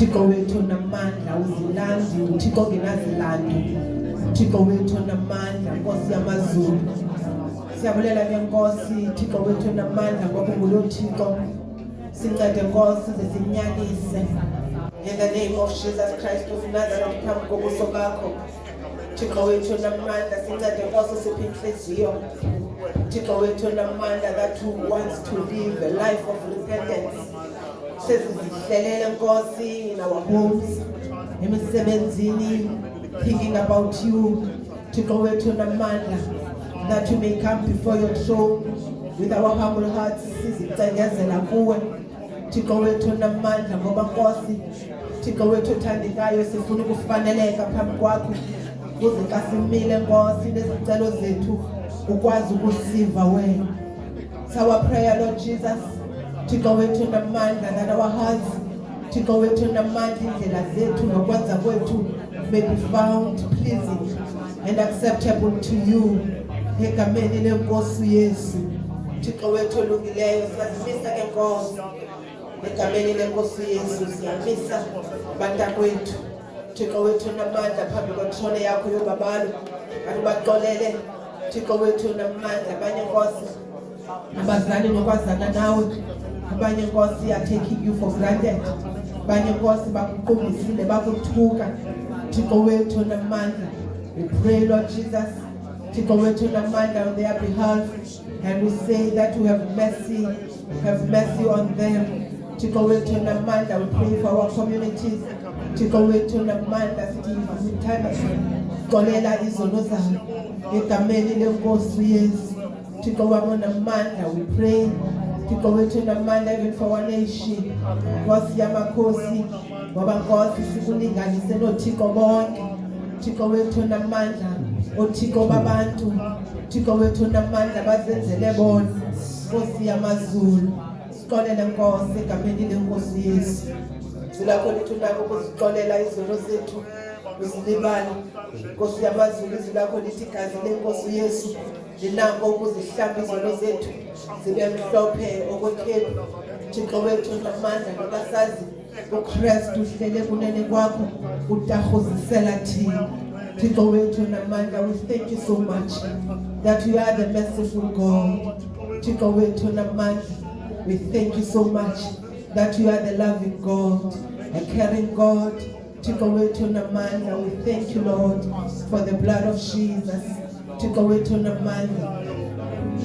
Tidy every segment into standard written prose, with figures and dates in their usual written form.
Thixo wethu namandla uzilandi uThixo ngenazilando Thixo wethu namandla Nkosi yamazulu siyabulela ke Nkosi Thixo wethu namandla ngoba ngulo Thixo sincede Nkosi zesinyanise in the name of Jesus Christ of Nazareth phambi kobuso bakho Thixo wethu namandla sincede Nkosi siphe inhliziyo Thixo wethu namandla that who wants to live a life of repentance sesizihlelele Nkosi in our homes emisebenzini thinking about you Thixo wethu namandla that you may come before your throne with our humble hearts sizicengezela kuwe Thixo wethu namandla ngoba Nkosi Thixo wethu othandekayo sifuna ukufaneleka phambi kwakho kuze xa simile Nkosi nezicelo zethu ukwazi ukusiva wena so our prayer Lord Jesus Thixo wethu namandla that our hearts Thixo wethu namandla indlela zethu nokwenza kwethu may be found pleasing and acceptable to you egameni lenkosi Yesu Thixo wethu olungileyo siyazimisa ke Nkosi egameni lenkosi Yesu siyamisa bantakwethu Thixo wethu namandla phambi kwethrone yakho yobabalo akubaxolele Thixo wethu namandla abanye Nkosi abazali nokwazana nawe abanye Nkosi are taking you for granted abanye Nkosi bakuqumbisile bakuthuka Thixo wethu namandla we pray Lord Jesus Thixo wethu namandla on their behalf and we say that you have mercy on them Thixo wethu namandla we pray for our communities Thixo wethu namandla sithi sithanda xolela izono zabo egameni lenkosi Yesu Thixo wabo namandla we pray Thixo wethu namandla even for our nation Nkosi yamakhosi ngoba Nkosi sikulinganise noThixo bonke Thixo wethu namandla oThixo babantu Thixo wethu namandla bazenzele bona Nkosi yamazulu siqolele Nkosi egameni lenkosi Yesu silakho lithu nako ukuzixolela izono zethu uzilibali Nkosi yamazulu silakho lithi igazi lenkosi Yesu linako ukuzihlamba izono zethu zibe mhlophe okwekhephu Thixo wethu namandla ngobasazi uKristu uhlele kunene kwakho utahuzisela thina Thixo wethu namandla we thank you so much that you are the merciful God Thixo wethu namandla we thank you so much that you are the loving God a caring God Thixo wethu namandla we thank you Lord for the blood of Jesus Thixo wethu namandla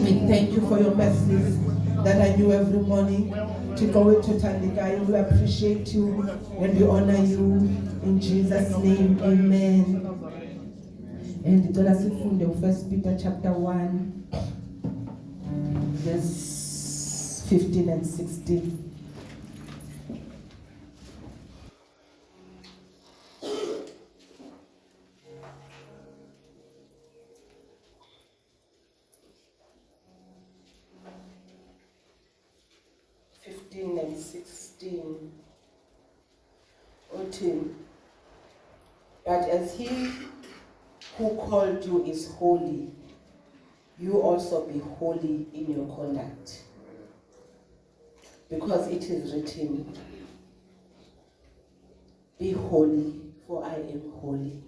we thank you for your mercies that I knew every morning Thixo wethu thandekayo we appreciate you and we honor you in Jesus name amen and ngicela sifunde uFirst Peter chapter 1 verse 15 and 16 and 16 but as he who called you is holy you also be holy in your conduct because it is written be holy for I am holy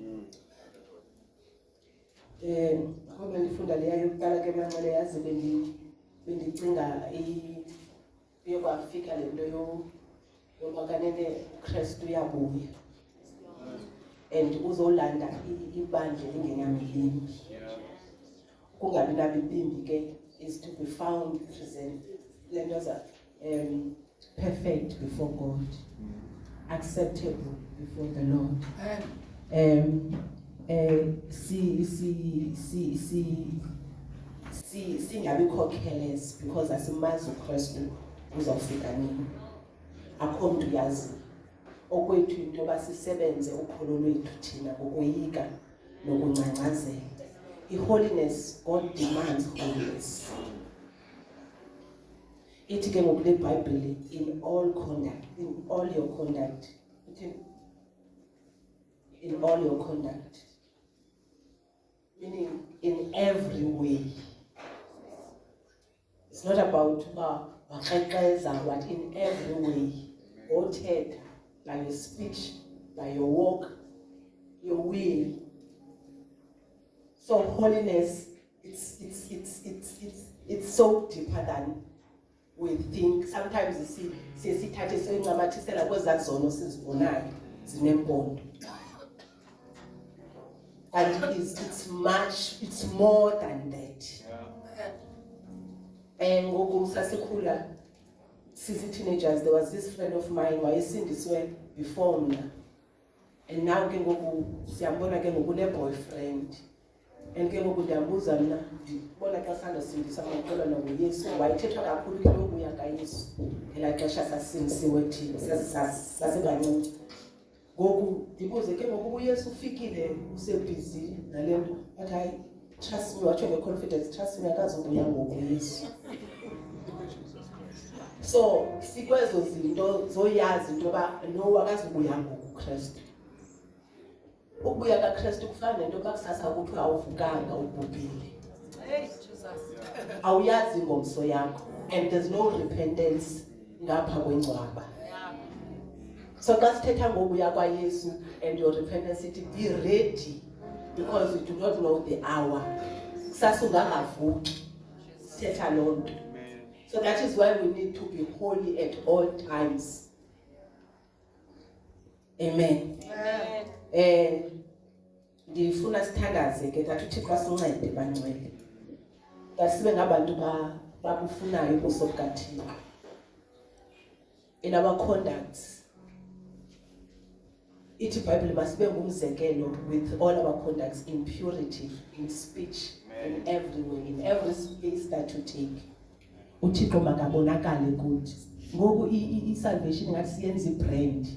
ngoba ngifunda leya yokuqala ke manqele yazi bendicinga yokwafika lento yomakanene uKristu uyabuya and uzolanda ibandla lingenyamlimi kungabi nabibimbi ke is to be found present lendoza perfect before God acceptable before the Lord singabikho careless because asimazi uKristu uzawufika nini akho mntu yazi okwethu into basisebenze ukholo lwethu thina ngokoyika nokuncancazela holiness God demands holiness ithi ke ngokule Bible in all your conduct meaning in every way it's not about what in every way othetha by your speech, by your walk, your will. So holiness, it's so deeper than we think. Sometimes you see, and it's more than that. And since teenagers, there was this friend of mine who I seen this way before me. And now I'm going to boyfriend. And ke ngoku ndiyambuza mna ndibona xa sandosindisa amaqolo nanguyesu wayethetha kakhulu ke lobuya kayesu elaa xesha sasindisiwe thina sasebancinci. Ngoku ndibuze ke ngoku uyesu ufikile usebhizi nale nto but hayi trust me watsho ngeconfidence trust me akazubuya ngoku uyesu. So sikwezo zinto zoyazi into yoba no akazubuya ngoku uKristu. Ukubuya kaKristu kufana nento kakusasa ukuthi awuvukanga ubhubhile. Awuyazi ngomso yakho and there's no repentance ngapha kwengcwaba. So xa sithetha ngokubuya kwaYesu and your repentance it be ready because you do not know the hour. Kusasa ungangavuki sithetha loo nto. So that is why we need to be holy at all times. Amen. Ndifuna sithandaze ke that uThixo asincede bangcwele. Ngasibe ngabantu babufunayo ubuso bukaThixo. In our conduct, ithi Bible masibe ngumzekelo with all our conducts in purity, in speech, in every way, in every space that you take. uThixo makabonakale kuthi. Ngoku isalvation ngathi siyenza ibrand.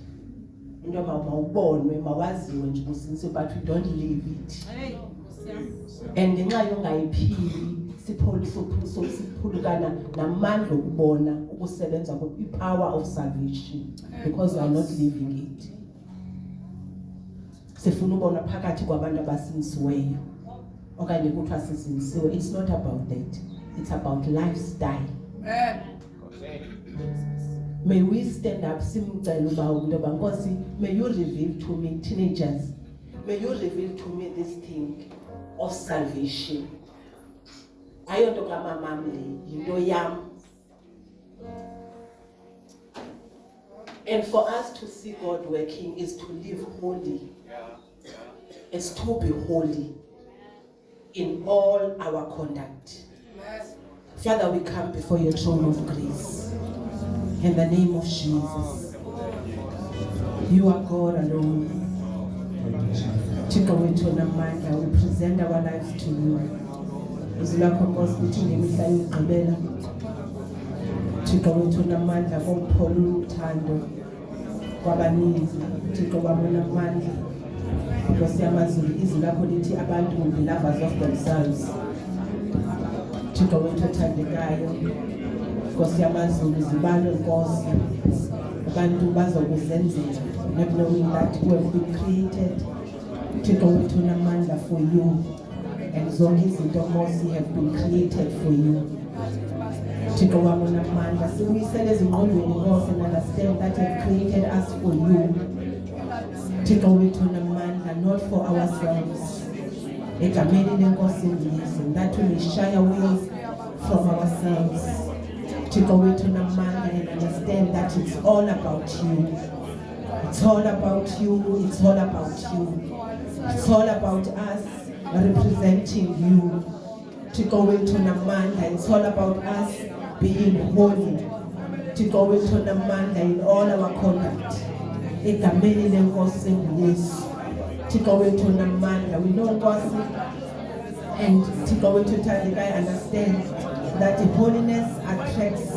Into mawubonwe mawaziwe nje ubusinse but we don't live it. And ngenxa yongayiphili siphulukana namandla okubona ukusebenza kwe-power of salvation because we are not living it. Sifuna ubona phakathi kwabantu abasindisiweyo okanye kuthiwa sisindisiwe. It's not about that. It's about lifestyle. May we stand up, may you reveal to me, teenagers, may you reveal to me this thing of salvation. And for us to see God working is to live holy. It's to be holy in all our conduct. Father, we come before your throne of grace. In the name of Jesus. You are God alone. Thixo wethu namandla, we present our lives to you. Izilakho Nkosi lithi ngemihla yokugqibela. Thixo wethu namandla komphola uthando kwabaninzi. Thixo wabona amandla. Nkosi yamazulu izilakho lithi abantu will be lovers of themselves. Thixo wethu othandekayo. Nkosi yamazulu zibalwe Nkosi. Abantu bazokuzenzela not knowing that we have been created. Thixo wethu namandla for you. And zonke izinto Nkosi have been created for you. Thixo wabona amandla sibuyisele ezingqondweni Nkosi and understand that you have created us for you. Thixo wethu namandla not for ourselves. Egameni lenkosi ndiyizo that we may shy away from ourselves. Thixo wethu namandla and understand that it's all about you. It's all about you. It's all about you. It's all about us representing you. Thixo wethu namandla, it's all about us being holy. Thixo wethu namandla in all our conduct. Egameni lenkosi ndiyizo. Thixo wethu namandla, we know Nkosi and Thixo wethu thandekayo understand that the holiness attracts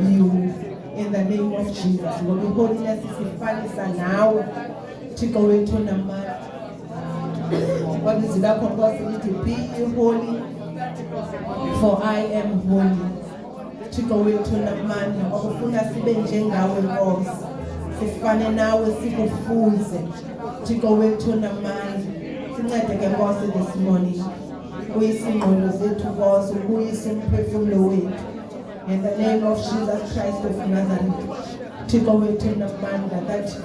you in the name of Jesus. Ngoba holiness isifanisa nawe Thixo wethu namandla. Kwabizwi lakho Nkosi lithi be holy for I am holy. Thixo wethu namandla kwakufuna sibe njengawe Nkosi. Sifane nawe sikufunze. Thixo wethu namandla. Sincede ke Nkosi this morning. Uyise ingqondo zethu Nkosi, uyise umphefumulo wethu. In the name of Jesus Christ of Nazareth. Thixo wethu namandla that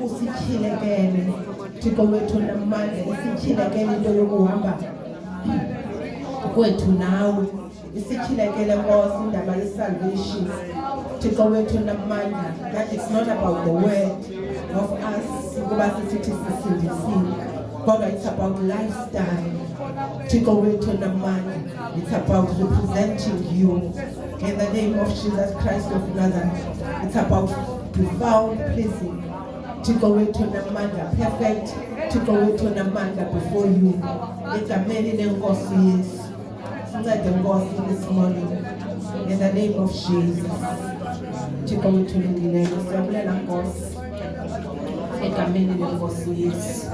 usityhilekele Thixo wethu namandla isityhilekele into yokuhamba kwethu nawe isityhilekele Nkosi indaba ye-salvation Thixo wethu namandla that it's not about the word of us ukuba sisithi sisindisile kodwa it's about lifestyle Thixo wethu namandla it's about representing you in the name of Jesus Christ of Nazareth it's about be found pleasing Thixo wethu namandla perfect Thixo wethu namandla before you egameni lenkosi Yesu sincede Nkosi this morning in the name of Jesus Thixo wethu lungileyo siyabulela Nkosi egameni lenkosi Yesu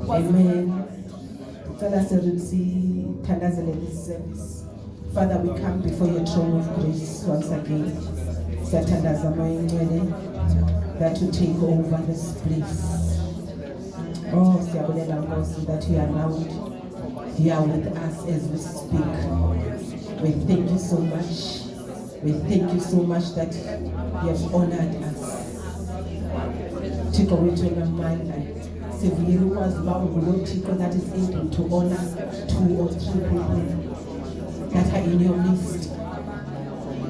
amen Father sithandazele this service Father we come before your throne of grace once again siyathandaza moya ngcwele that you take over this place oh siyabulela Nkosi that you are now here with us as we speak we thank you so much we thank you so much that you have honored us Thixo wethu namandla sivuyela ukwazi uba ungulo Thixo that is able to honor 2 or 3 people that are in your midst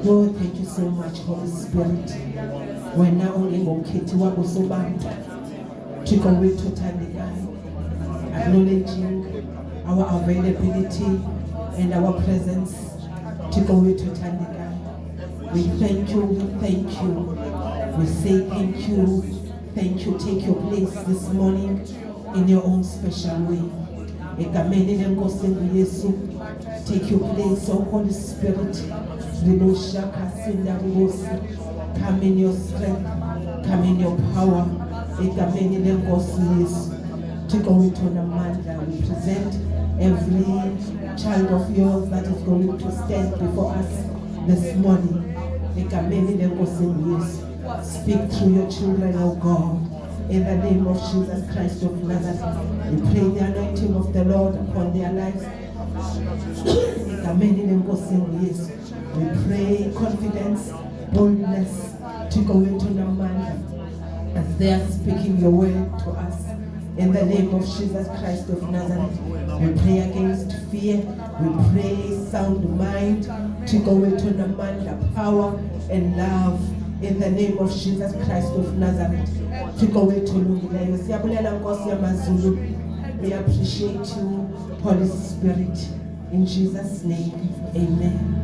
Lord thank you so much Holy Spirit wena ungengomkhethi wabo sobantu Thixo wethu thandekayo acknowledging our availability and our presence Thixo wethu thandekayo we thank you we say thank you take your place this morning in your own special way egameni lenkosi Yesu take your place oh Holy Spirit Riboshaka Sinda Ribosi come in your strength come in your power egameni lenkosi Yesu Thixo wethu namandla we present every child of yours that is going to stand before us this morning egameni lenkosi Yesu speak through your children oh God in the name of Jesus Christ of Nazareth we pray the anointing of the Lord upon their lives egameni lenkosi Yesu we pray confidence boldness Thixo wethu namandla as they are speaking your word to us in the name of Jesus Christ of Nazareth we pray against fear we pray sound mind Thixo wethu namandla power and love in the name of Jesus Christ of Nazareth Thixo wethu lungileyo siyabulela Nkosi yamazulu we appreciate you Holy Spirit in Jesus name amen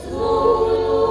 Zulu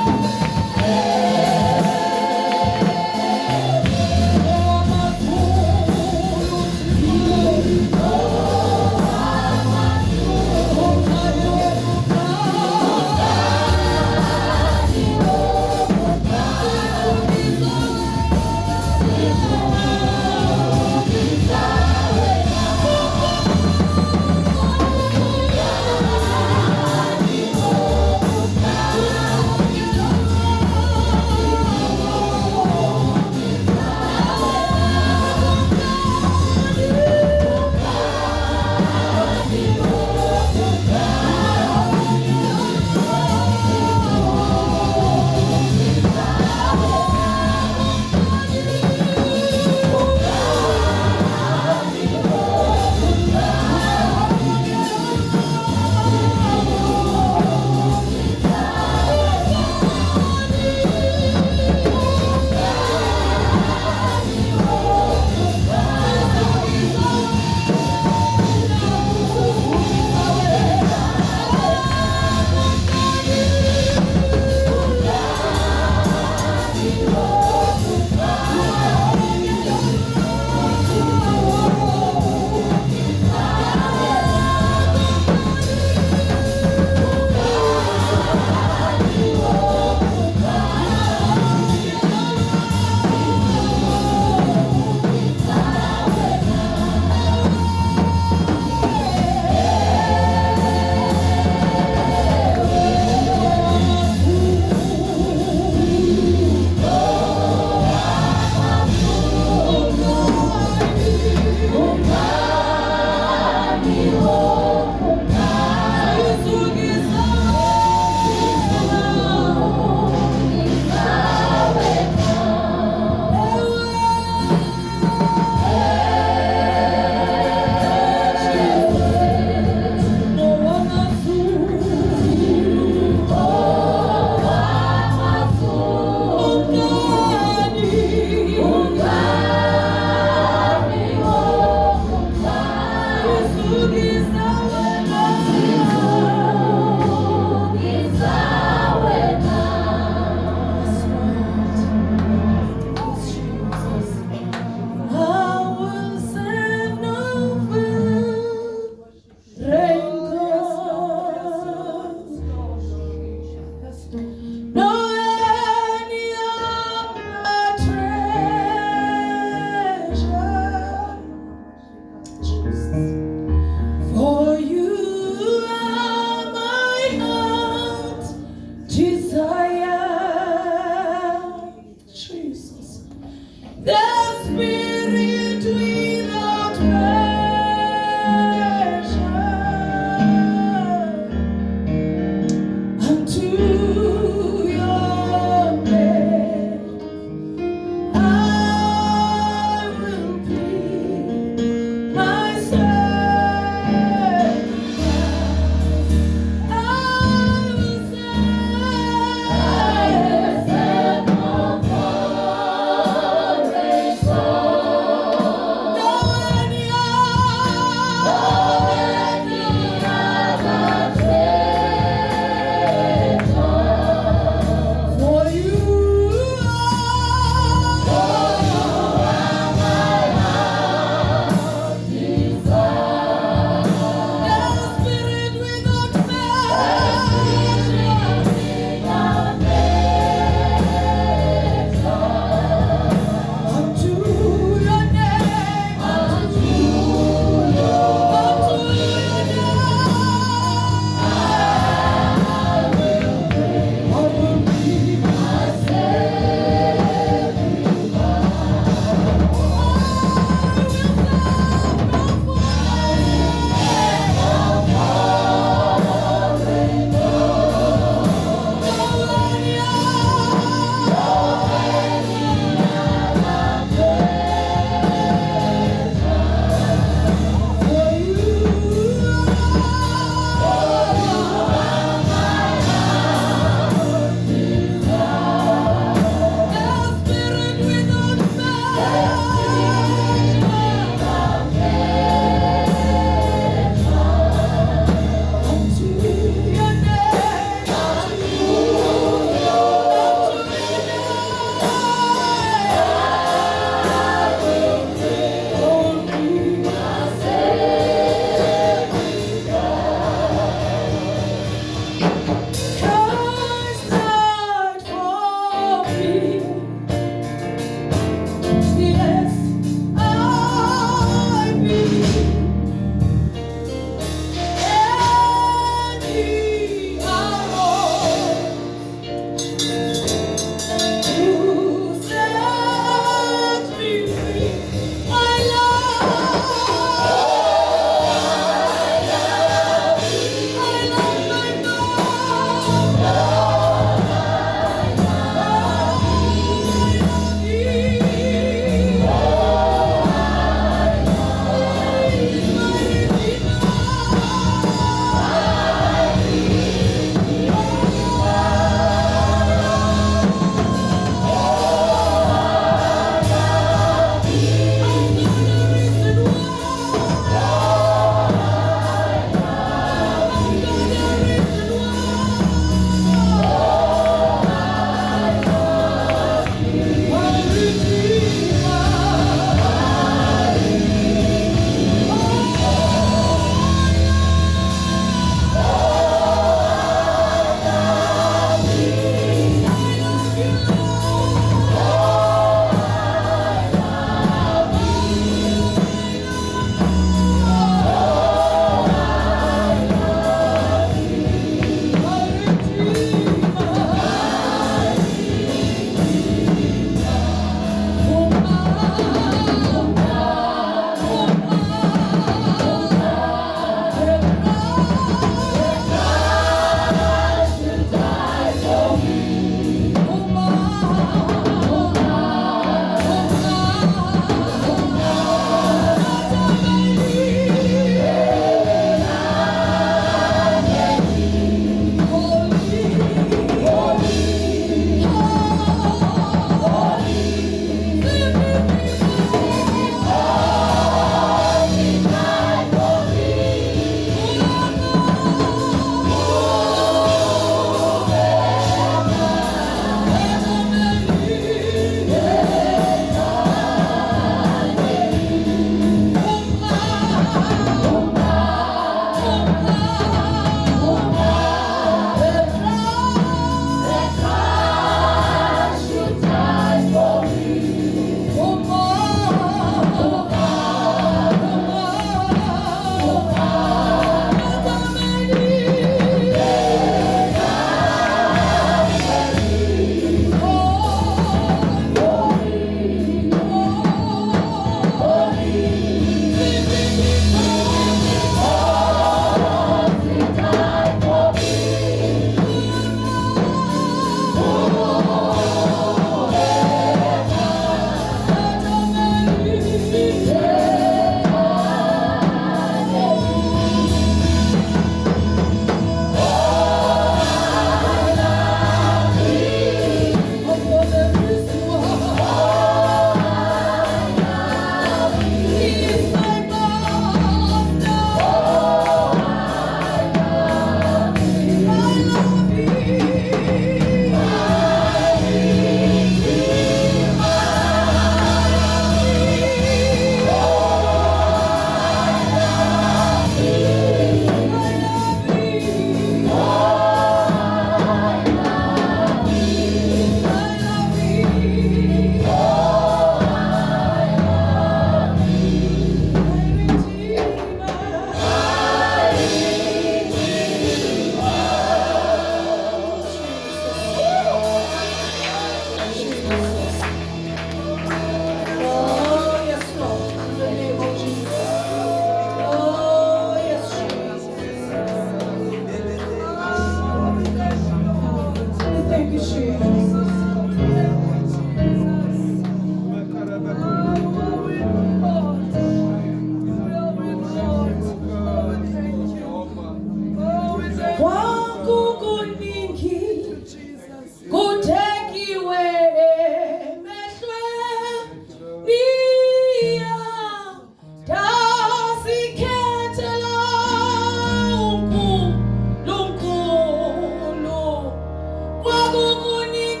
Kwakukuningi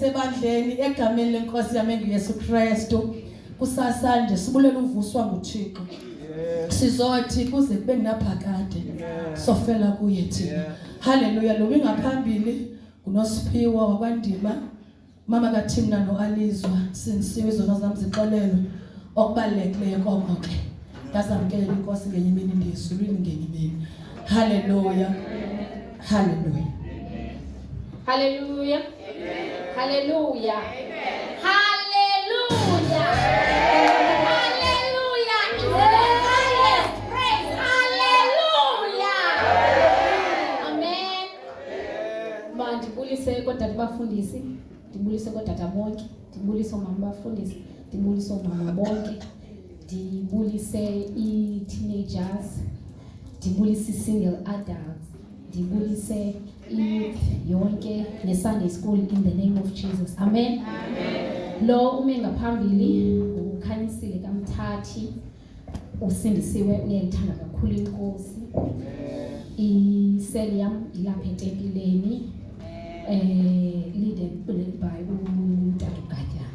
sebandleni egameni lenkosi yami nguYesu Kristu kusasa nje sibulela uvuswa nguThixo sizothi kuze kube naphakade sofela kuye thina haleluya lo wingaphambili kunoSiphiwa wakwaNdima mama kaThimna noAlizwa sinisiwe izona zami zixolelo okubalulekileyo konke ngazamkela inkosi ngenye imini ndiyizulwini ngenye imini haleluya haleluya haleluya haleluya haleluya haleluya is the highest praise haleluya amen mandibulise kodwa kubafundisi ndibulise kodwa bonke ndibulise omama bafundisi ndibulise omama bonke ndibulise i-teenagers ndibulise single adults ndibulise yonke ne-Sunday school in the name of Jesus amen lo ume ngaphambili ukhanyisile kaMthathi usindisiwe uyayithanda kakhulu inkosi iseli yam ilapha entempileni leaded by uTata Gatya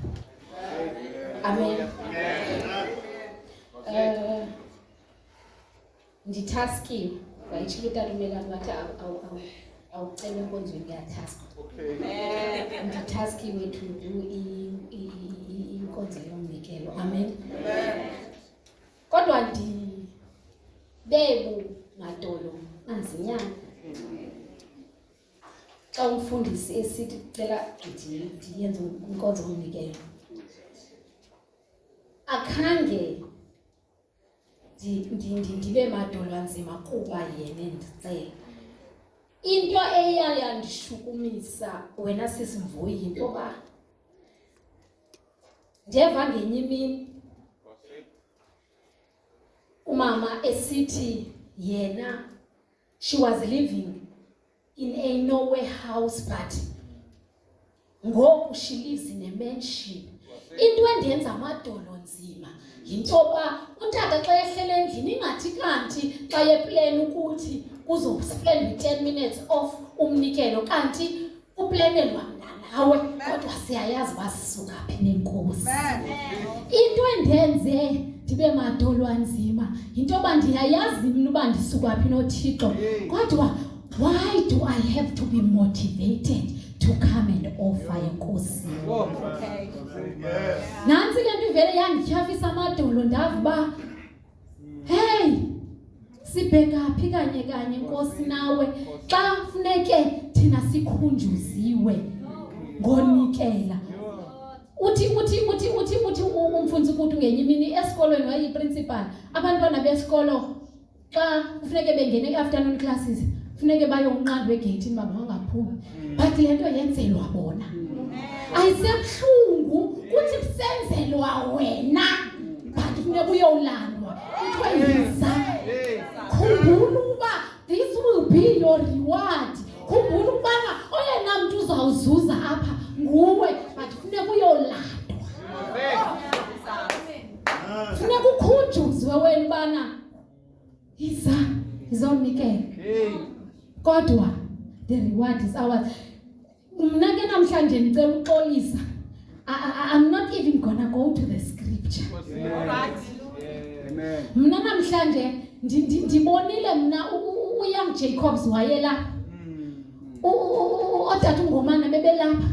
amen nditaskiwe bayitshilo uTata umelani wathi awucela enkonzweni ngiyataska nditaskiwe to do inkonzo yomnikelo amen kodwa ndibebu madolo anzinyana xa umfundisi esithi cela ndiyenze inkonzo yomnikelo akhange ndibe madolo anzima kuba yena ndicela into eyayandishukumisa wena sisimvuyi into ba ndeva ngenye imini umama esithi yena she was living in a nowhere house but ngoku she lives in a mansion into endenza amadolo nzima yintoba utata xa ehlele endlini ingathi kanti xa yeplan ukuthi kuzospend 10 minutes of umnikelo kanti uplanelwa nawe kodwa siyayazi basisuka phi nenkosi into endenze ndibe madolo anzima intoba ndiyayazi mina uba ndisuka phi noThixo kodwa why do I have to be motivated to come and offer inkosi nansi le nto ivele yandityhafisa amadolo ndava hey sibheka phi kanye inkosi nawe xa funeke thina sikhunjuziwe ngonikela uthi umfundisi ukuthi ngenye imini esikolweni wayiprincipal abantwana besikolo xa kufuneke bengene afternoon classes funeke bayonqandwe egate baba bangaphumi but le nto yenzelwa bona ayisebuhlungu kuthi kusenzelwa wena but funeka uyolandwa kuthiwa khumbula uba this will be your reward khumbula ukubana oyena mntu uzawuzuza apha nguwe but funeka uyolandwa funeka ukhunjuzwe wena ubana izawunikela kodwa the reward is ours mna ke namhlanje ndicela uxolisa I'm not even gonna go to the scripture mna namhlanje ndibonile mna uYoung Jacobs wayela otata uNgomana bebelapha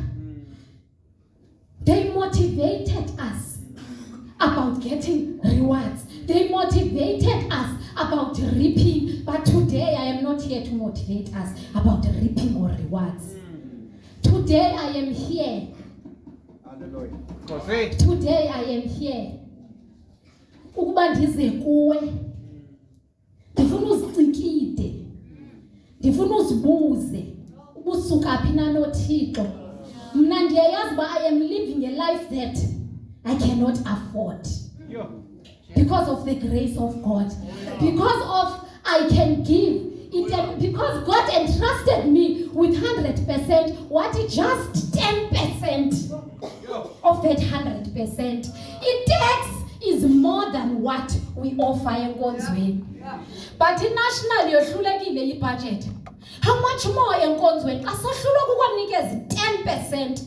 they motivated us about getting rewards they motivated us about reaping but today I am not here to motivate us about reaping or rewards today I am here today I am here ukuba ndize kuwe ndifuna uzicikide ndifuna uzibuze ubusuka phi na noThixo mna ndiyayazi uba I am living a life that I cannot afford because of the grace of God because of I can give it because God entrusted me with 100% what just 10% of that 100% it takes is more than what we offer enkonzweni but national yohlulekile ibudget how much more enkonzweni asohlulwa ukwanikeza 10%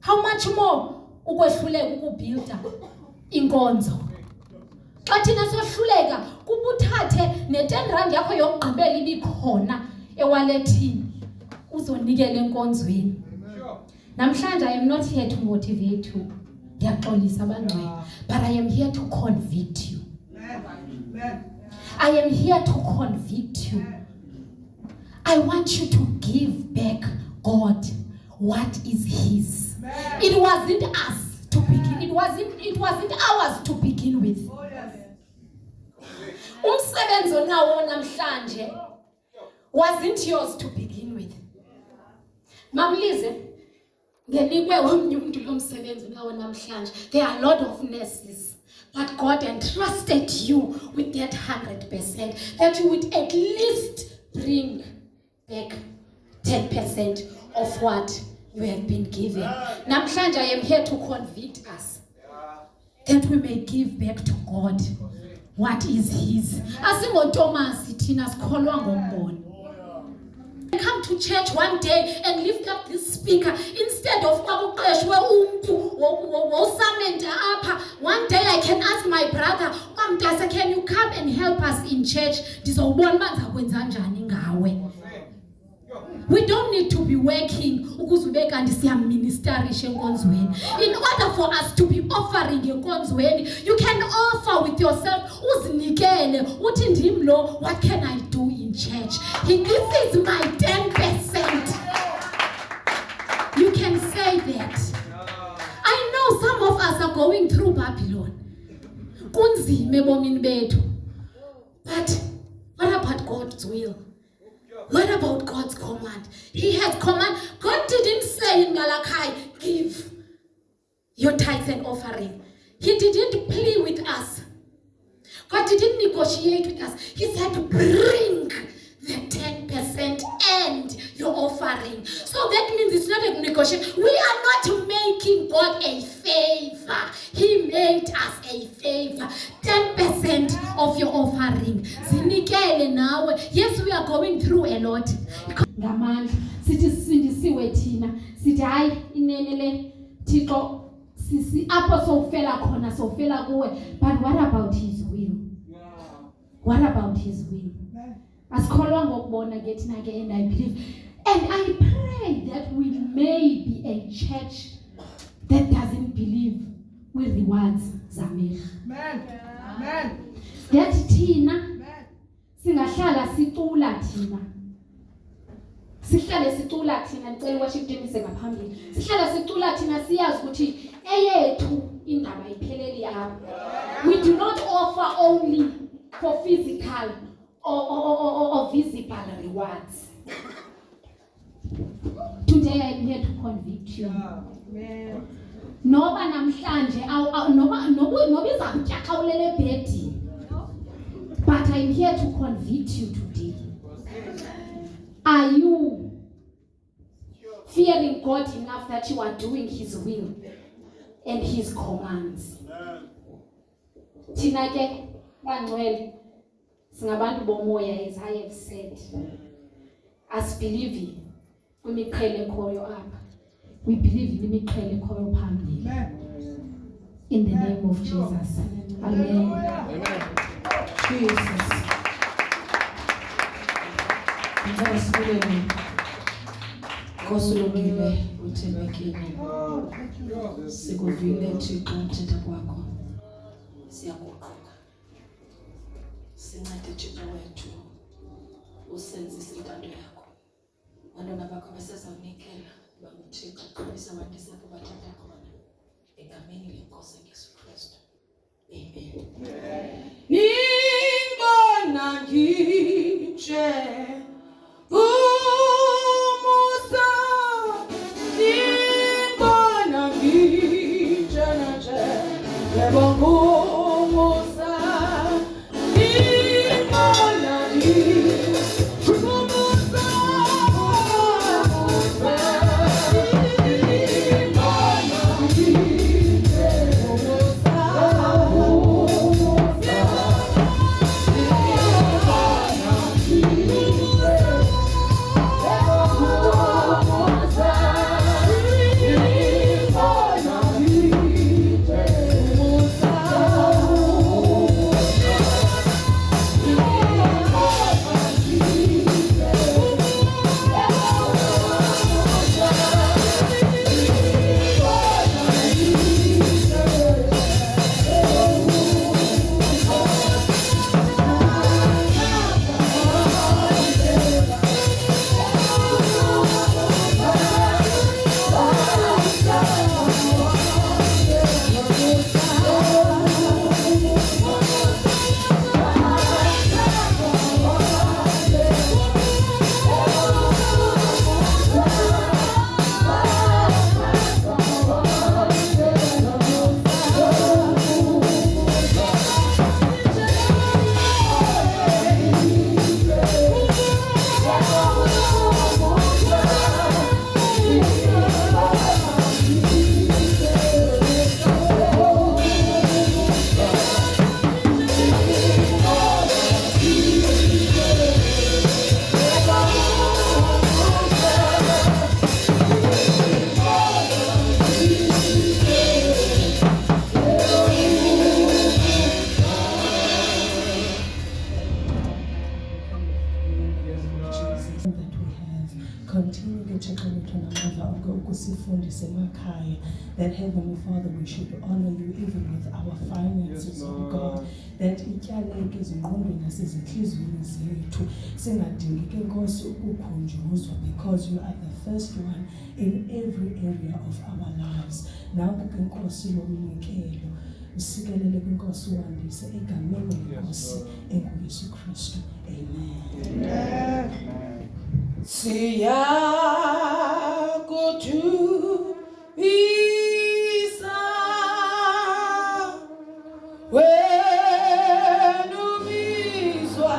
How much more ukwehluleka ukubuilda inkonzo? Xa thina sohluleka kubuthathe ne-R10 yakho yokugqibela ibikhona ewalethini uzonikela enkonzweni. Namhlanje I am not here to motivate you. Ndiyaxolisa abangcwele, but I am here to convict you. I am here to convict you. I want you to give back God what is His. It wasn't us to begin. It wasn't ours to begin with. Umsebenzi onawo namhlanje wasn't yours to begin with. Mamlize, ngenikwe omnye umuntu lo msebenzi onawo namhlanje. There are a lot of nurses, but God entrusted you with that 100%, that you would at least bring back 10% of what you have been given. Namhlanje I am here to convict us that we may give back to God what is His. AsingoThomas thina sikholwa ngombono. Come to church one day and lift up this speaker instead of kwakuqeshwe umuntu wosamenda apha. One day I can ask my brother, "Mntase, can you come and help us in church? Ndizobona manza kwenza njani ngawe." We don't need to be working ukuze ube kanti siyaministerisha enkonzweni. In order for us to be offering enkonzweni, you can offer with yourself. Uzinikele uthi ndim lo, what can I do in church? This is my 10%. You can say that. I know some of us are going through Babylon. Kunzime ebomini bethu. But what about God's will? What about God's command? He has command. God didn't say in Malachi, give your tithes and offering. He didn't play with us. God didn't negotiate with us. He said, bring the 10% and your offering. So that means it's not a negotiation. We are not making God a favor. He made us a favor. 10% of your offering. Zinikele nawe. Yes, we are going through a lot. Ngamandla sithi sisindisiwe thina. Sithi hayi inene le Thixo sisi apho sofela khona sofela kuwe. But what about His will? What about His will? Asikholwa ngokubona ke thina ke, and I believe and I pray that we may be a church that doesn't believe with rewards zamehla. Amen. That thina singahlala sicula thina. Sihlale sicula thina, ngicela worship team sengaphambili. Sihlala sicula thina siyazi ukuthi eyethu indaba ipheleli apha. We do not offer only for physical or visible rewards. Today I am here to convict you. Amen. Noba namhlanje noba izakutya ulele ebhedini. But I am here to convict you today. Are you fearing God enough that you are doing His will and His commands? Thina ke bangcwele singabantu bomoya, as I have said. As believing kwimiqhele ekhoyo apha. We believe in imiqhele ekhoyo phambili. In the name of Jesus. Amen. Jesus. Ngiyasibulele. Kosulungile uthembekile. Sikuvile Thixo uthetha kwakho. Siyakuqonda. Sincede Thixo wethu. Usenzise intando yakho. Abantwana bakho basezawunikela bakuthixo kubisa wandisa kubathatha khona. Egameni lenkosi Yesu Kristu. Amen. Ningona ngitshe umusa ningona ngitshe nje lebongo umusa ningona ngitshe ukusifundisa emakhaya, that Heavenly Father, we should honor you even with our finances, oh God, that ityaleke ezingqondweni nasezinhliziyweni zethu, singadingi ke Nkosi ukukhunjuzwa, because you are the first one in every area of our lives. Nanku ke Nkosi lomnikelo, usikelele ke Nkosi wandise egameni leNkosi enguYesu Kristu. Amen. Siyakuthubisa wena ubizwa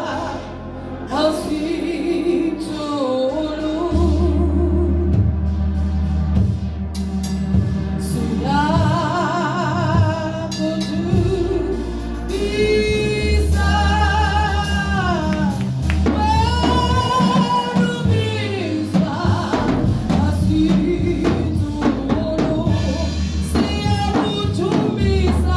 awusithulu. Siyakuthubisa wena ubizwa awusithulu. Siyakuthubisa,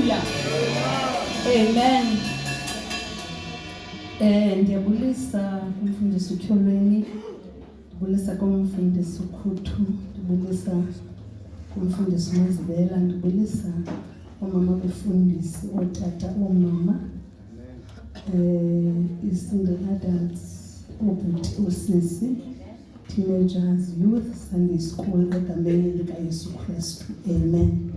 Hallelujah. Amen. Ndiyabulisa kumfundisi uTyholweni, ndibulisa kumfundisi uKhuthu, ndibulisa kumfundisi uMazibela, ndibulisa omama befundisi, ootata, oomama, i-single adults, oobhuti, oosisi, teenagers, youth, Sunday school, egameni likaYesu Kristu. Amen.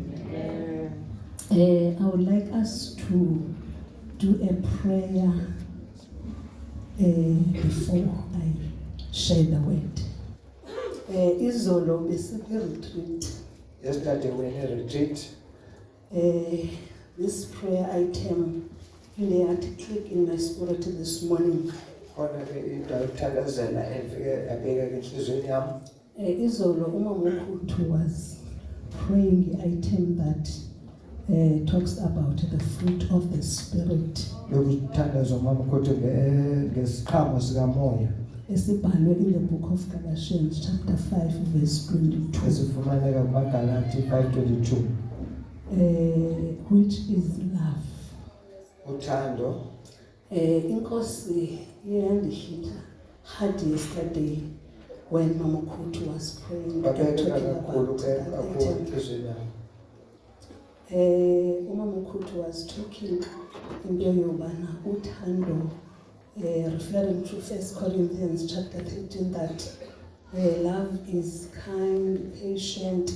I would like us to do a prayer before I share the word. Izolo bese-retreat. Yesterday we had a retreat. This prayer item really had to click in my spirit this morning. Izolo uMama Khuthu was praying the item that talks about the fruit of the Spirit. Esibhalwe in the book of Galatians chapter 5 verse 22. Which is love. Uthando. Inkosi yandihita hard yesterday when Mama Khuthu was praying and talking about that item. Umama Khuthu was talking in Yobana uthando, referring to 1 Corinthians chapter 13 that love is kind, patient.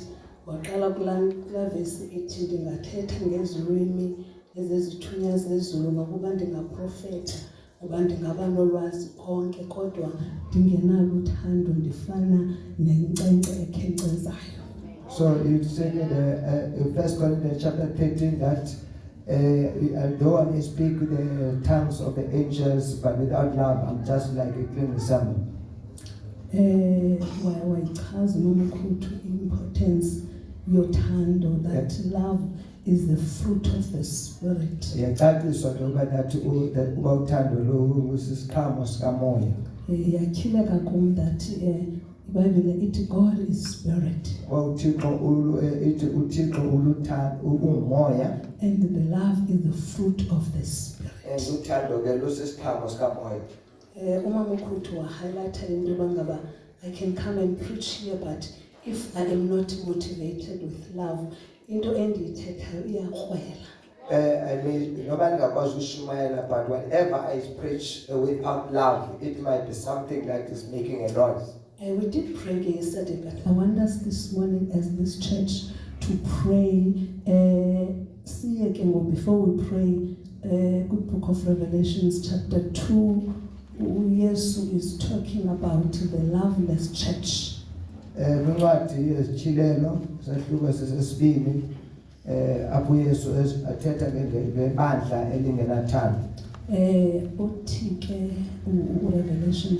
Waqala kula verse ithi ndingathetha ngezilwimi ezizithunya zezulu nokuba ndingaprofeta ngoba ndingaba nolwazi konke kodwa ndingenalo uthando ndifana nenkcenkce ekhenkcezayo. So it said in 1 Corinthians chapter 13 that though I may speak the tongues of the angels, but without love, I'm just like a clean salmon. Wayichaza uMama Khuthu importance yothando, that love is the fruit of the Spirit. Yacaciswa ngoba that uba uthando lo usisiqhamo sikamoya. Yakhileka kum that iBhayibhile ithi God is spirit. And the love is the fruit of the Spirit. Umama Khuthu highlighted into bangaba, I can come and preach here, but if I am not motivated with love, into endiyithethayo iyakrwela. But whenever I preach without love, it might be something like it's making a noise. We did pray yesterday, but I want us this morning as this church to pray. Before we pray, good book of Revelations chapter 2, Yesu is talking about the loveless church. Revelation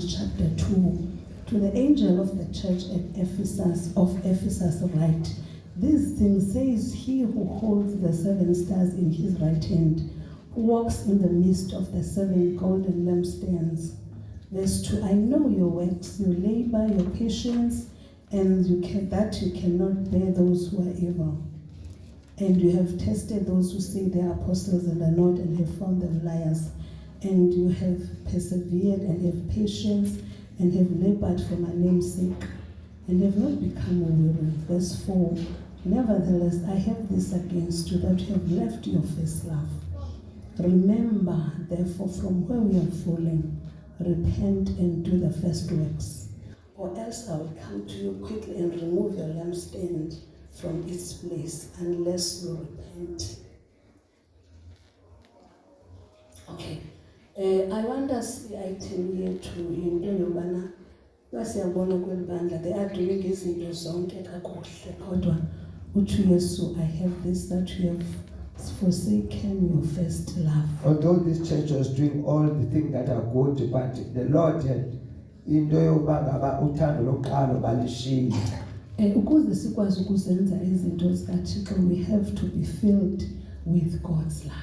chapter 2, to the angel of the church at Ephesus write, these things says he who holds the 7 stars in his right hand, who walks in the midst of the 7 golden lampstands. Verse 2, I know your works, your labor, your patience, and that you cannot bear those who are evil. And you have tested those who say they are apostles and are not, and have found them liars. And you have persevered and have patience and have labored for my name's sake, and have not become weary. Verse 4, nevertheless, I have this against you, that you have left your first love. Remember, therefore, from where we have fallen, repent and do the first works, or else I will come to you quickly and remove your lampstand from its place, unless you repent. Okay. I want us the item here to into yobana basiyabona kwelibandla they are doing izinto zonke kakuhle kodwa uthi Yesu, I have this, that you have forsaken your first love. Although this church was doing all the things that are good, but the Lord had into yokuba uthando lokuqala balishiyile. Ukuze sikwazi ukuzenza izinto zikaThixo, we have to be filled with God's love.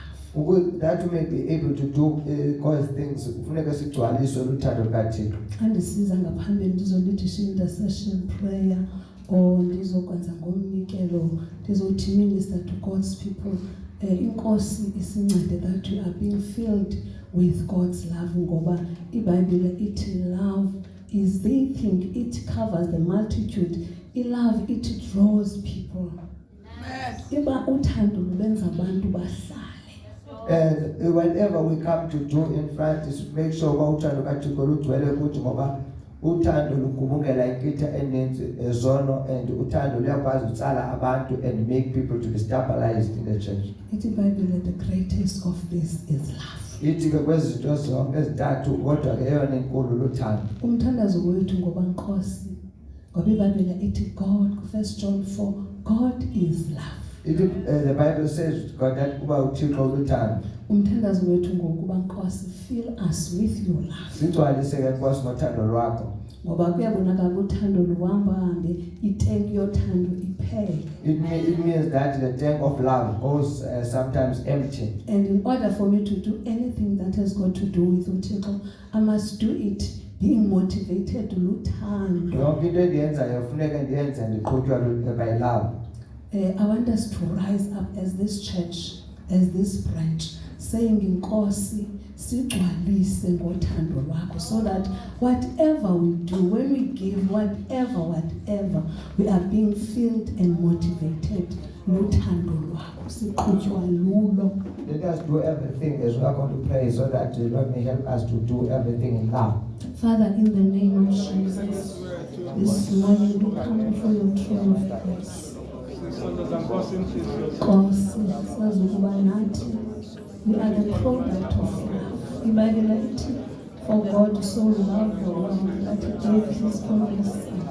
That we may be able to do God's things, kufuneka sigcwaliswe luthando lukaThixo. Andisiza ngaphambili ndizolithi intercession prayer or ndizokwenza ngomnikelo, ndizothi minister to God's people. Inkosi isincede that we are being filled with God's love, ngoba iBhayibhile ithi love is the thing, it covers the multitude. Love, it draws people. Iba uthando lubenza abantu bahlale. And whenever we come to do in front, is make sure uthando kaThixo lugcwele kuthi, ngoba uthando lugubungela inkitha eninzi ezono, and uthando luyakwazi utsala abantu and make people to be stabilized in the church. Ithi iBhayibhile the greatest of this is love. Ithi ke kwezi zinto zonke ezintathu kodwa ke eyona inkulu luthando. Umthandazo wethu ngoba Nkosi, ngoba iBhayibhile ithi God, 1 John 4, God is love. The Bible says God that kuba uThixo luthando. Umthandazo wethu ngokuba Nkosi, fill us with your love. Sigcwalise ke Nkosi ngothando lwakho. Ngoba kuyabonakala uthando luhamba hambe, itank yothando iphele. It means that the tank of love goes sometimes empty. And in order for me to do anything that has got to do with uThixo, I must do it being motivated luthando. Yonke into endiyenzayo kufuneka ndiyenze ndiqhutywa by love. I want us to rise up as this church, as this branch, saying Nkosi, sigcwalise ngothando lwakho, so that whatever we do, when we give, whatever, we are being filled and motivated ngothando lwakho, siqhutywa lulo. Let us do everything as we are going to pray, so that the Lord may help us to do everything in love. Father, in the name of Jesus, this morning we come before your throne of grace. Nkosi, sazi ukuba nathi, we are the product of love. iBhayibhile ithi, for God so loved the world that he gave his only son.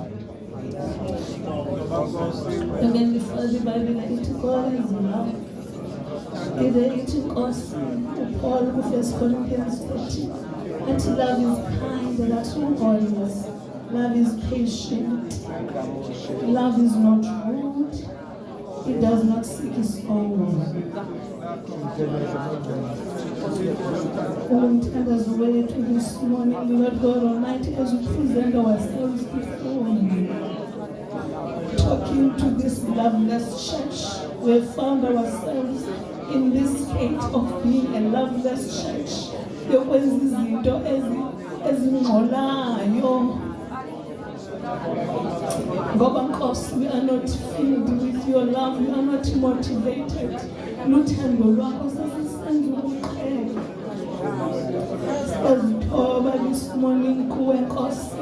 Heavenly Father, iBhayibhile ithi God is love. Ithi Nkosi, Paul ku 1 Corinthians 13, that love is kind, that always, love is patient, love is not rude, it does not seek its own. Umthandazo wethu this morning, Lord God Almighty, as we present ourselves before you, talking to this loveless church, we have found ourselves in this state of being a loveless church. Yokwenza izinto ezingcolayo. Ngoba Nkosi, we are not filled with your love, we are not motivated. Luthando lwakho sasisenza ukuqhela. Sazithoba this morning kuwe Nkosi,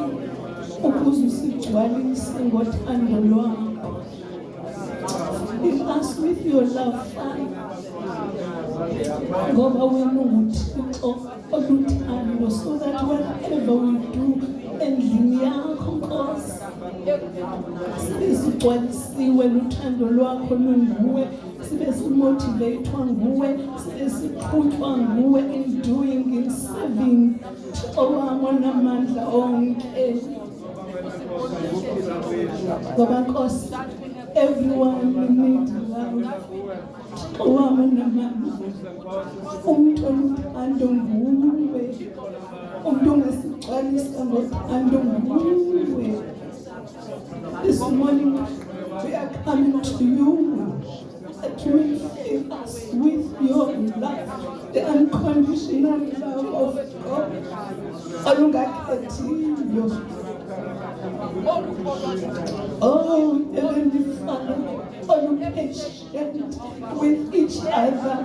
ukuze usigcwalise ngothando lwakho. Fill us with your love, Father. Ngoba wena unguThixo oluthando, so that whatever we do endlini yakho Nkosi, sibe sigcwalisiwe luthando lwakho lunguwe, sibe simotivatwa nguwe, sibe siqhutywa nguwe in doing, in serving, owamo namandla onke. Ngoba Nkosi, everyone needs love. Owamo namandla, umuntu oluthando nguwe, umuntu ongasigcwalisa ngothando nguwe. This morning we are coming to you, that you will fill us with your love, the unconditional love of God. Olungakhethiyo. Oh, Heavenly Father, patient with each other,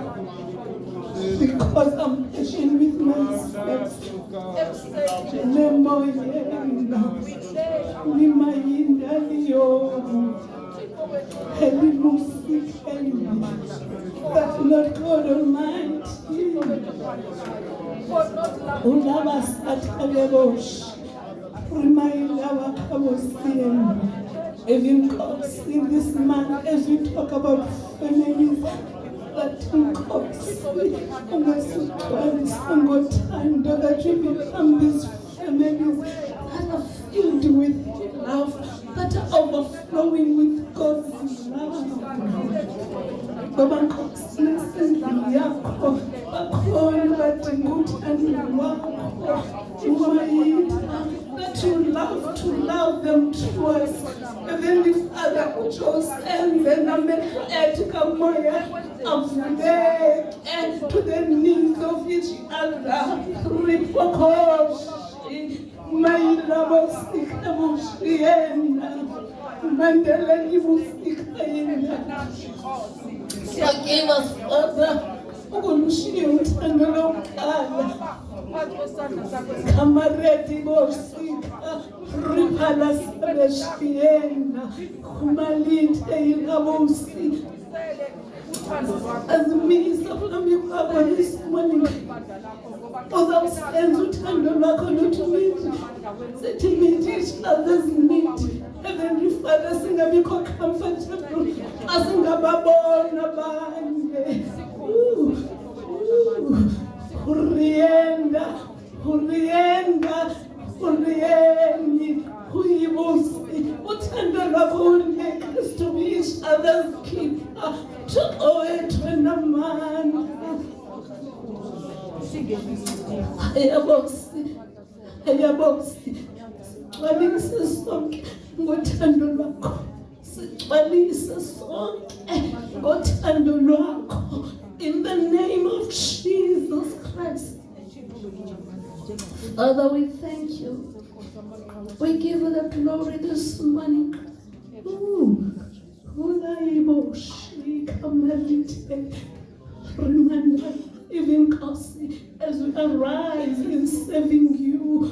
because I'm patient with myself. That Lord God Almighty, remind our Kabosian, even in this month, as we talk about families, that that we become these families that are filled with love, that are overflowing with God's love. Baba Nkosi, nesendlini yakho bakhona badinga uthando lwakho, that you love to love them towards. Heavenly uJosenze namehlo ethu kamoya avuleke to the needs of each other. Ripokoshi mayilabo sikabushiyena mandela ibusikayena. Forgive us, Father, ukulushiya uthando lokuqala. Kamareti bosika ripala sabeshiyena kumalite ilabusi. Azimisa phambi kwakho this morning. Uzawusenza uthando lwakho luthumile. Sithi meet each other's need. Heavenly Father, singabikho comfortable. Asingababona abanye. Urienda, uyibusi. Uthando lwakho unikristu be each other's keeper. Owethu namandla. Ayabosi. Sigcwalise sonke ngothando lwakho. Sigcwalise sonke ngothando lwakho. In the name of Jesus Christ. Father, we thank you. We give you the glory this morning. Remember, even Kosi, as we arise in serving you.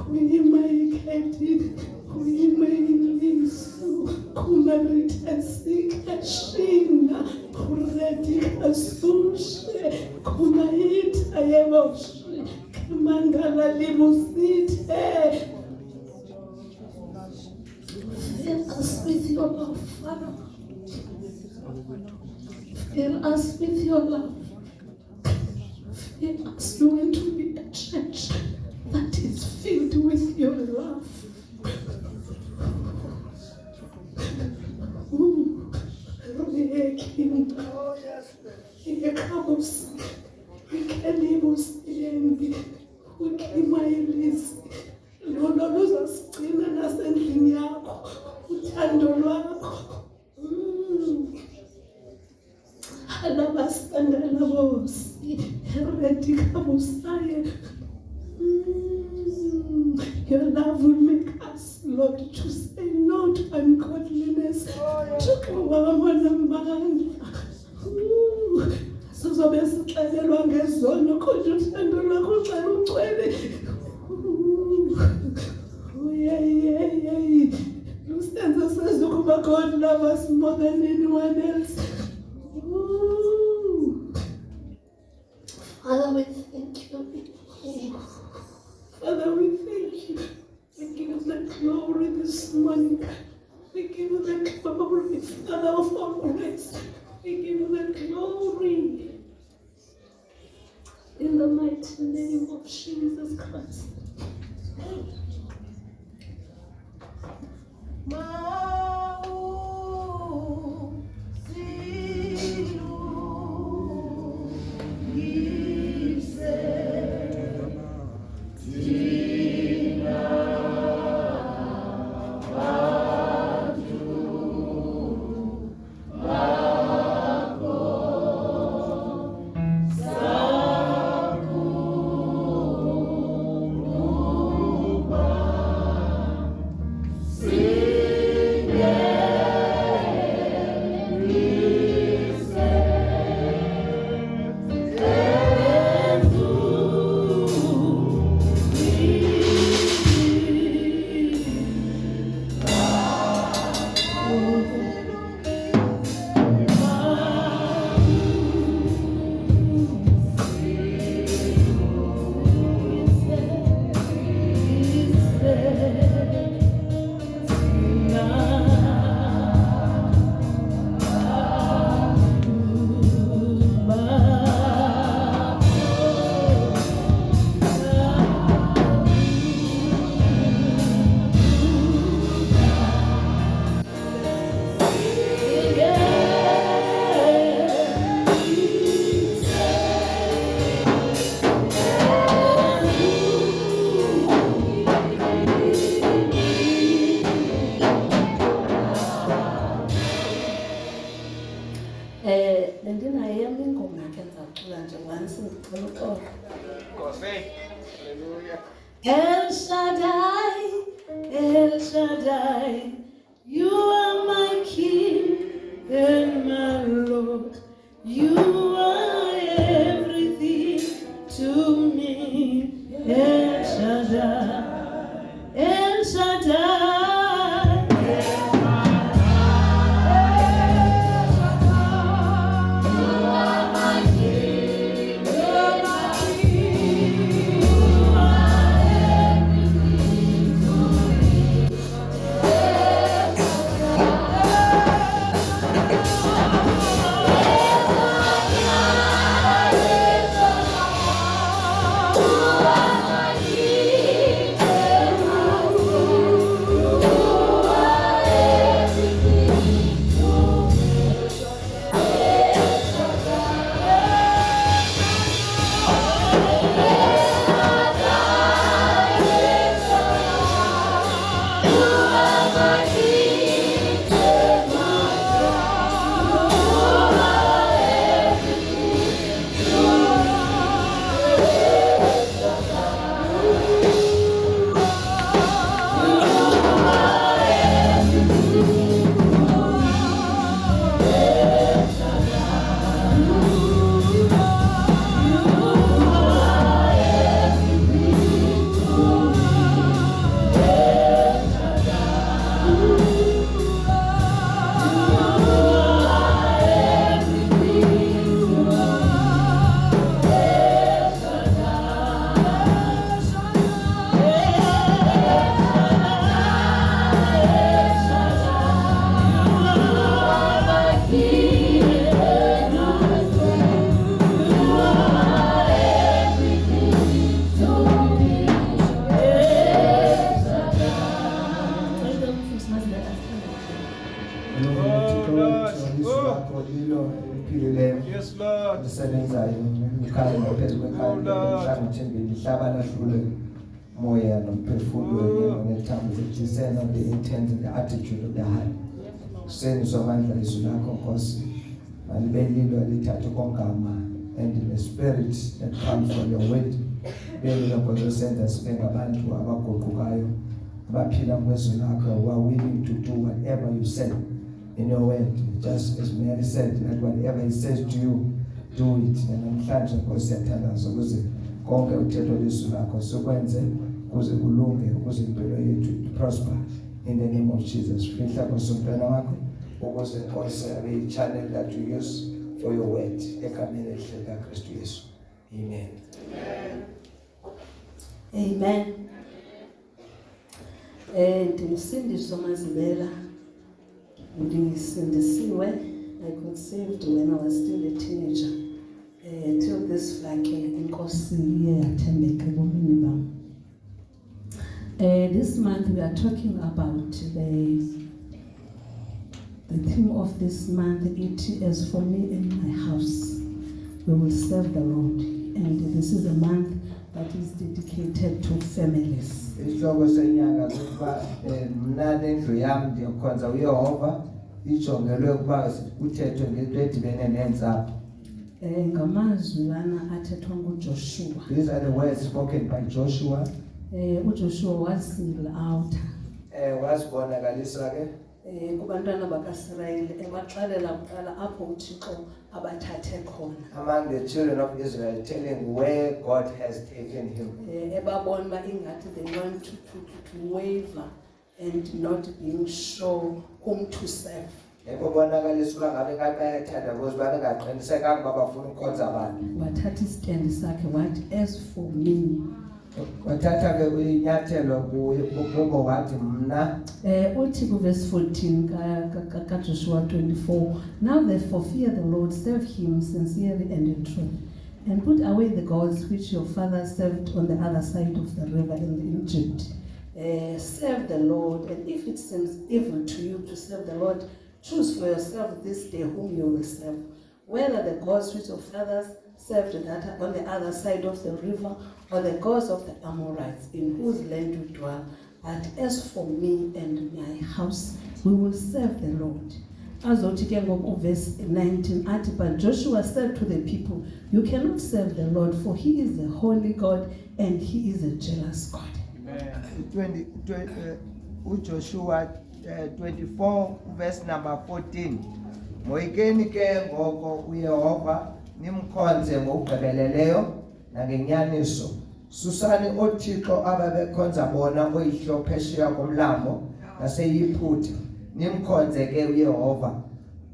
We make it. We make kumarita sikashina kureti asushe kumaita yemoshi kumandala limusite. Fill us with your love, Father. Fill us with your love. Fill us going to be a church that is filled with your love. Your love will make us, Lord, to say no to ungodliness, to woman and man. Sizobe sixelelwa ngezono kodwa uthando lwakho xa lugcwele. Lusenze sazi ukuba God loves us more than anyone else. Father, we thank you. Father, we thank you. We give you the glory this morning. We give you the glory, Father of all grace. We give you the glory. In the mighty name of Jesus Christ. bendinayo yam ingoma ke ndizawucula nje once ndicela uxolo. El Shaddai, El Shaddai, you are my King and my Lord. You are everything to me. El Shaddai, El Shaddai. Yes, Lord. Lisebenzayo ngikhaya ngaphezu kwekhaya ngithembile ihlaba lahlule moya nomphefumulo nethambo zethisena the intent and the attitude of the heart. Seni somandla izwi lakho Nkosi malibelilo lithathe kongama and the spirit that comes from your word belilo Nkosi senza sibe ngabantu abaguqukayo abaphila kwezwi lakho who are willing to do whatever you said in your word, just as Mary said, that whatever he says to you, do it. And namhlanje Nkosi siyathandaza ukuze konke uthetho lezwi lakho sokwenze ukuze kulunge ukuze impilo yethu prosper in the name of Jesus. Fihla kwesomntwana wakho ukuze Nkosi abe channel that you use for your word egameni elihle likaKristu Yesu. Amen. Amen. Ndimsindiswa Mazibela. Ndisindisiwe. I got saved when I was still a teenager. Till this like inkosi yathembeka ebomini bam. This month we are talking about the theme of this month. It is for me and my house. We will serve the Lord, and this is a month that is dedicated to families. Isihloko senyanga kuba mina nendlu yami ndiyokhonza uYehova ijongelwe kuba uthethwe ngento edibene nentsapho. Ngamazwi lana athethwa nguJoshua. These are the words spoken by Joshua. uJoshua was single out. Wasibonakalisa ke Kubantwana bakaIsrayeli ebaxelela kuqala apho uThixo abathathe khona. Among the children of Israel, telling where God has taken him. Ebabona ba ingathi they want to waver and not being sure whom to serve. Ebonakalisa uba ngabe kayathanda because babengaqinisekanga uba bafuna ukukhonza abantu. Wathatha istand sakhe wathi as for me. Wathatha ke inyathelo kubo wathi mna. Uthi verse 14 kaJoshua 24. Now therefore fear the Lord, serve him sincerely and in truth, and put away the gods which your fathers served on the other side of the river in Egypt. Serve the Lord, and if it seems evil to you to serve the Lord, choose for yourself this day whom you will serve, whether the gods which your fathers served that on the other side of the river, or the gods of the Amorites in whose land you dwell. But as for me and my house, we will serve the Lord. azothi ke ngoku verse 19 athi, but Joshua said to the people, you cannot serve the Lord, for he is a holy God and he is a jealous God. uJoshua 24 verse number 14. Moyikeni ke ngoko uYehova nimkhonze ngokugqibeleleyo nangenyaniso. Susani oThixo ababekhonza bona oyihlo phesheya komlambo naseYiphutha. Nimkhonze ke uYehova.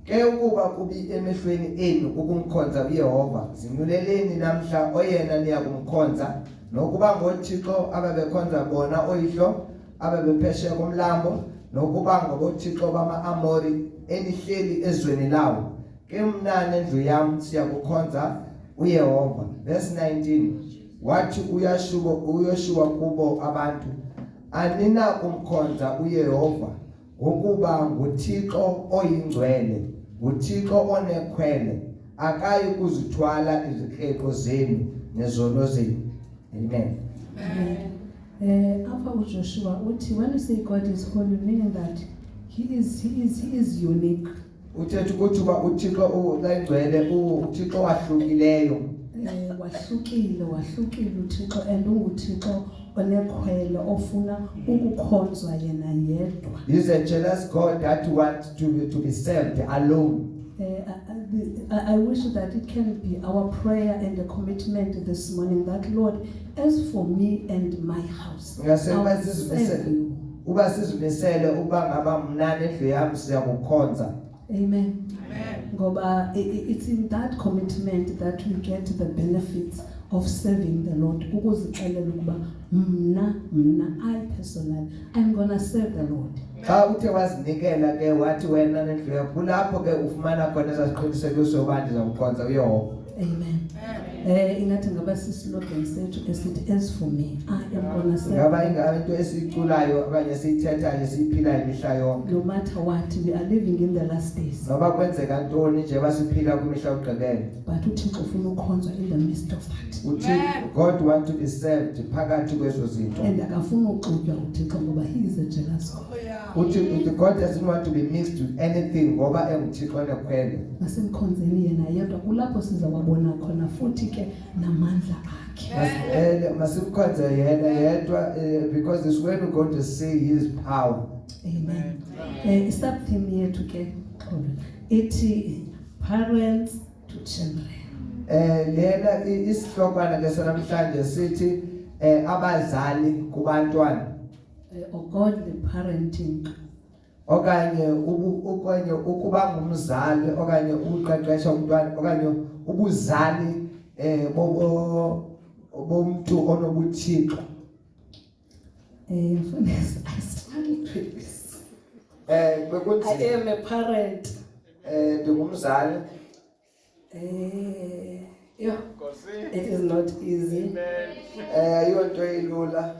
Ke ukuba kubi emehlweni enu ukumkhonza uYehova, zinyuleleni namhla oyena niya kumkhonza, nokuba ngoThixo ababekhonza bona oyihlo ababephesheya komlambo, nokuba ngoThixo bama-Amori enihleli ezweni lawo. Ke mna nendlu yam siyakukhonza uYehova. Verse 19. Wathi uYoshua kubo abantu, anina kumkhonza uYehova, ngokuba nguThixo oyingcwele, nguThixo onekhwele, akayi kuzithwala izikreko zenu nezono zenu. Amen. Apha uJoshua uthi, when you say God is holy, meaning that he is unique. Uthetha ukuthi uba uThixo uyingcwele, uThixo wahlukileyo. Wahlukile uThixo, and unguThixo onekhwele ofuna ukukhonzwa yena yedwa. He is a jealous God that wants to be served alone. I wish that it can be our prayer and a commitment this morning that, Lord, as for me and my house, I will serve you. Uba sizimisele uba ngaba mna nendlu yami siyakukhonza. Amen. Ngoba it's in that commitment that we get the benefits of serving the Lord. Ukuzixelela ukuba mna I personally I'm going to serve the Lord. Xa uthe wazinikela ke wathi wena nendlu yakho, lapho ke ufumana khona esasiqinisekiso uba ndizamkhonza uYehova. Amen. Ingathi ngaba sislogan sethu esithi, as for me I am going to serve. Ngaba into esiculayo abanye siyithethayo esiphilayo imihla yonke. No matter what, we are living in the last days. Noba kwenzeka ntoni nje basiphila kwimihla yokugqibela. But uThixo ufuna ukukhonzwa in the midst of that. God wants to be served phakathi kwezo zinto. And akafuna uxutywa uThixo ngoba he is a jealous God. God doesn't want to be mixed with anything ngoba enguThixo onekhwele. Masimkhonzeni yena yedwa, kulapho sizawabona khona futhi ke namandla akhe. Masimkhonze yena yedwa, because it's when we're going to see his power. Amen. Isubtheme yethu ke ithi parents to children. Lena isihlokwana ke sanamhlanje sithi abazali kubantwana. Or godly parenting. Okanye ukuba ngumzali, okanye ukuqeqesha umntwana, okanye ubuzali bomuntu onobuthixo. I struggle with this. I am a parent. Ndingumzali. Yeah. It is not easy. Ayonto elula.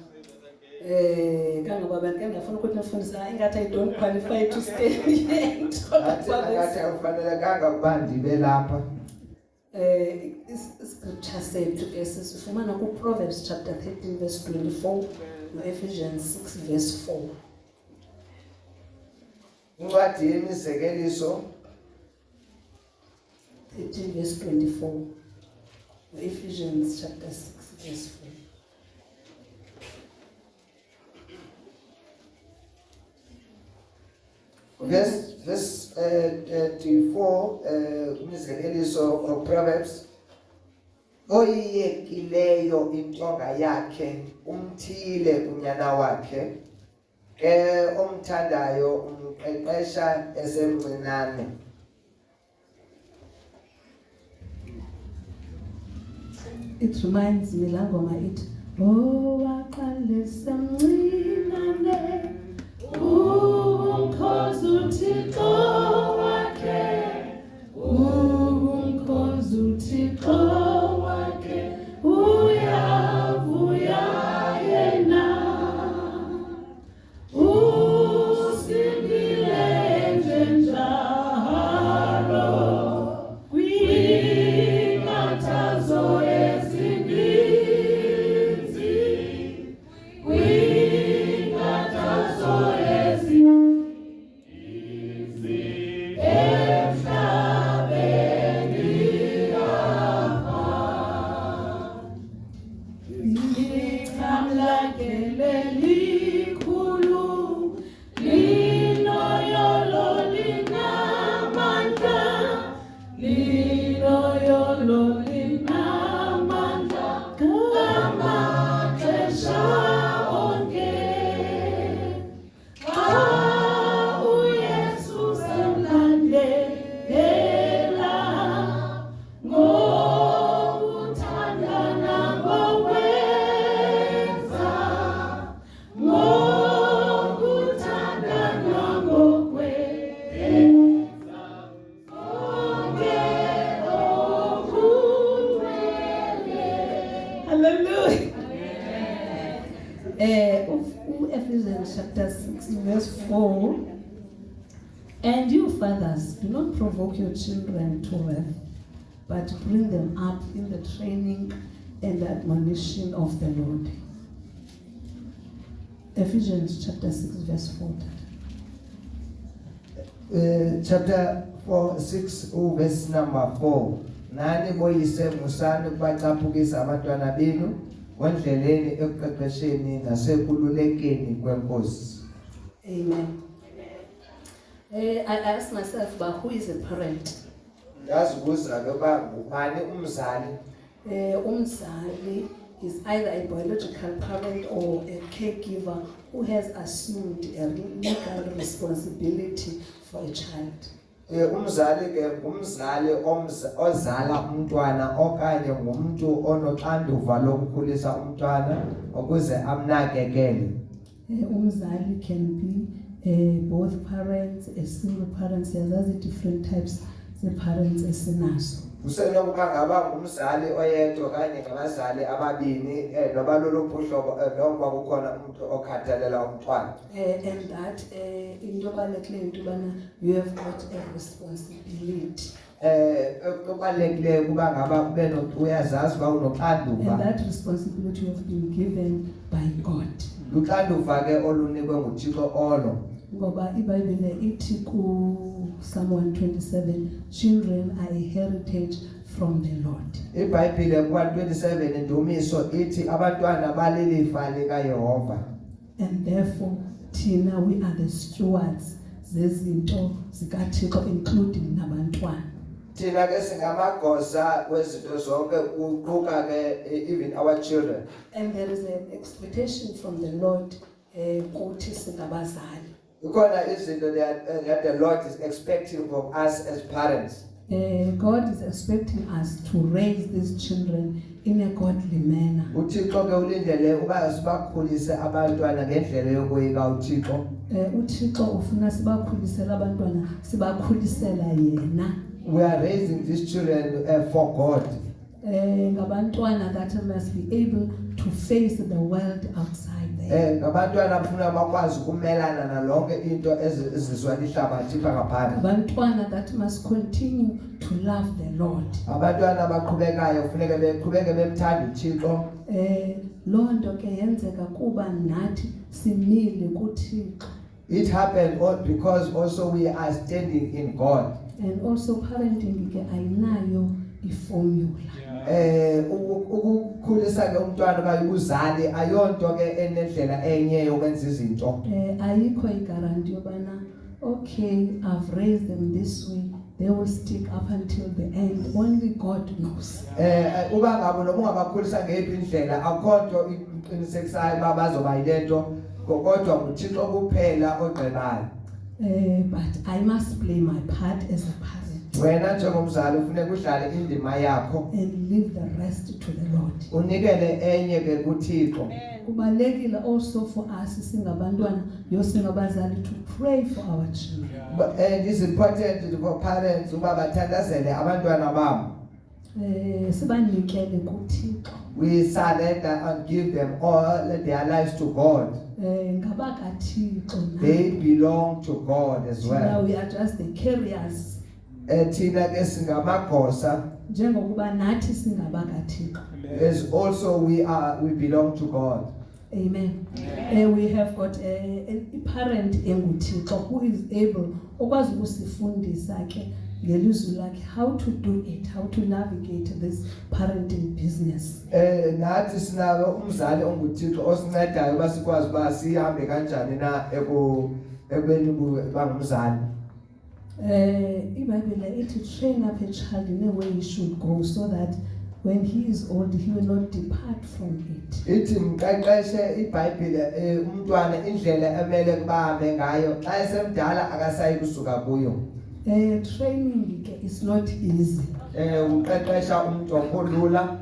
Kangaba abantu ngiyafuna ukuthi nifundisa ingathi I don't qualify to stay here. Ngathi akufanelekanga ukuba ndibe lapha. Scripture sethu esifumana ku Proverbs chapter 13 verse 24 no Ephesians 6 verse 4. Incwadi yemizekeliso 13 verse 24 no Ephesians chapter 6 verse 4. Verse 24, umzekeliso of Proverbs. Oyiyekileyo intonga yakhe umthile unyana wakhe, ke omthandayo umqeqesha esemncinane. It reminds me langoma it, oh waqalisa mncinane umkhozi uThixo wakhe, umkhozi uThixo wakhe, uyavuya yena, usindile njenjalo kwinkathazo ezininzi, kwinkathazo ezininzi. chapter 6, verse 4. And you fathers, do not provoke your children to wrath, but bring them up in the training and admonition of the Lord. Ephesians chapter 6, verse 4. Chapter 6 verse number 4. Nani boyise musani kubacaphukisa abantwana benu wendleleni ekuqeqesheni nasekululekeni kwenkosi. Amen. I asked myself about who is a parent. Ngazibuza loba ngubani umzali. Umzali is either a biological parent or a caregiver who has assumed a legal responsibility for a child. Umzali ke ngumzali ozala umntwana okanye ngumuntu onoxanduva lokukhulisa umntwana ukuze amnakekele. Umzali can be both parents, a single parent. There's different types of parents esinazo. Usenokuba ngaba ngumzali oyedwa kanye ngabazali ababini noba loluphuhlobo noma kukhona umuntu okhathalela umntwana. And that into ebalulekileyo into yobana you have got a responsibility. Okubalekile kuba ngaba kube uyazazi uba unoxanduva. And that responsibility you have been given by God. Uxanduva ke olunikwe nguThixo olo. Ngoba iBhayibhile ithi ku Psalm 127, children are a heritage from the Lord. iBhayibhile ku-127 indumiso ithi abantwana balilifa likaYehova. And therefore thina we are the stewards zezinto zikaThixo, including nabantwana. Thina ke singamagosa wezinto zonke uquka ke even our children. And there is an expectation from the Lord kuthi singabazali. Ikhona izinto that the Lord is expecting from us as parents. God is expecting us to raise these children in a godly manner. uThixo ke ulindele uba sibakhulise abantwana ngendlela yokuyiga uThixo. uThixo ufuna sibakhulisela abantwana sibakhulisela yena. We are raising these children for God. Ngabantwana that must be able to face the world outside there. Ngabantwana bafuna bakwazi ukumelana nalonke into ezizwa lihlabathi phakaphana. Abantwana that must continue to love the Lord. Abantwana baqhubekayo kufuneka beqhubeke bemthanda uThixo. Loo nto ke yenzeka kuba nathi simile kuThixo. It happened because also we are standing in God. And also parenting ke ayinayo iformula. Ukukhulisa ke umntwana bayuzali ayonto ke enendlela enye yokwenza izinto. Ayikho igaranti yobana okay, I've raised them this way, they will stick up until the end. Only God knows. Uba ngabo noma ungabakhulisa ngephi indlela akhonto iqinisekisayo bazoba yilento kodwa uThixo kuphela ogqibayo. But I must play my part as a parent. Wena njengomzali ufuneka udlale indima yakho And leave the rest to the Lord. unikele enye ke kuThixo. Kubalekile also for us singabantwana yosingabazali to pray for our children. And it's important for parents uba bathandazele abantwana babo. Sibanikele kuThixo. We surrender and give them all their lives to God. NgabakaThixo. They belong to God as Now well. we are just the carriers. Thina ke singamagosa Njengokuba nathi singabakaThixo. as also we belong to God. Amen. We have got a parent enguThixo who is able ukwazi ukusifundisa ke ngelizwi lakhe how to do it, how to navigate this parenting business. Nathi sinawo umzali onguThixo osincedayo basikwazi ba sihambe kanjani na ekubeni bangumzali. iBhayibhile ithi train up a child in a way he should go so that when he is old he will not depart from it. Ithi mqeqeshe iBhayibhile umntwana indlela emele kubahambe ngayo xa esemdala akasayi kusuka kuyo. Training is not easy. Uqeqesha umuntu olula.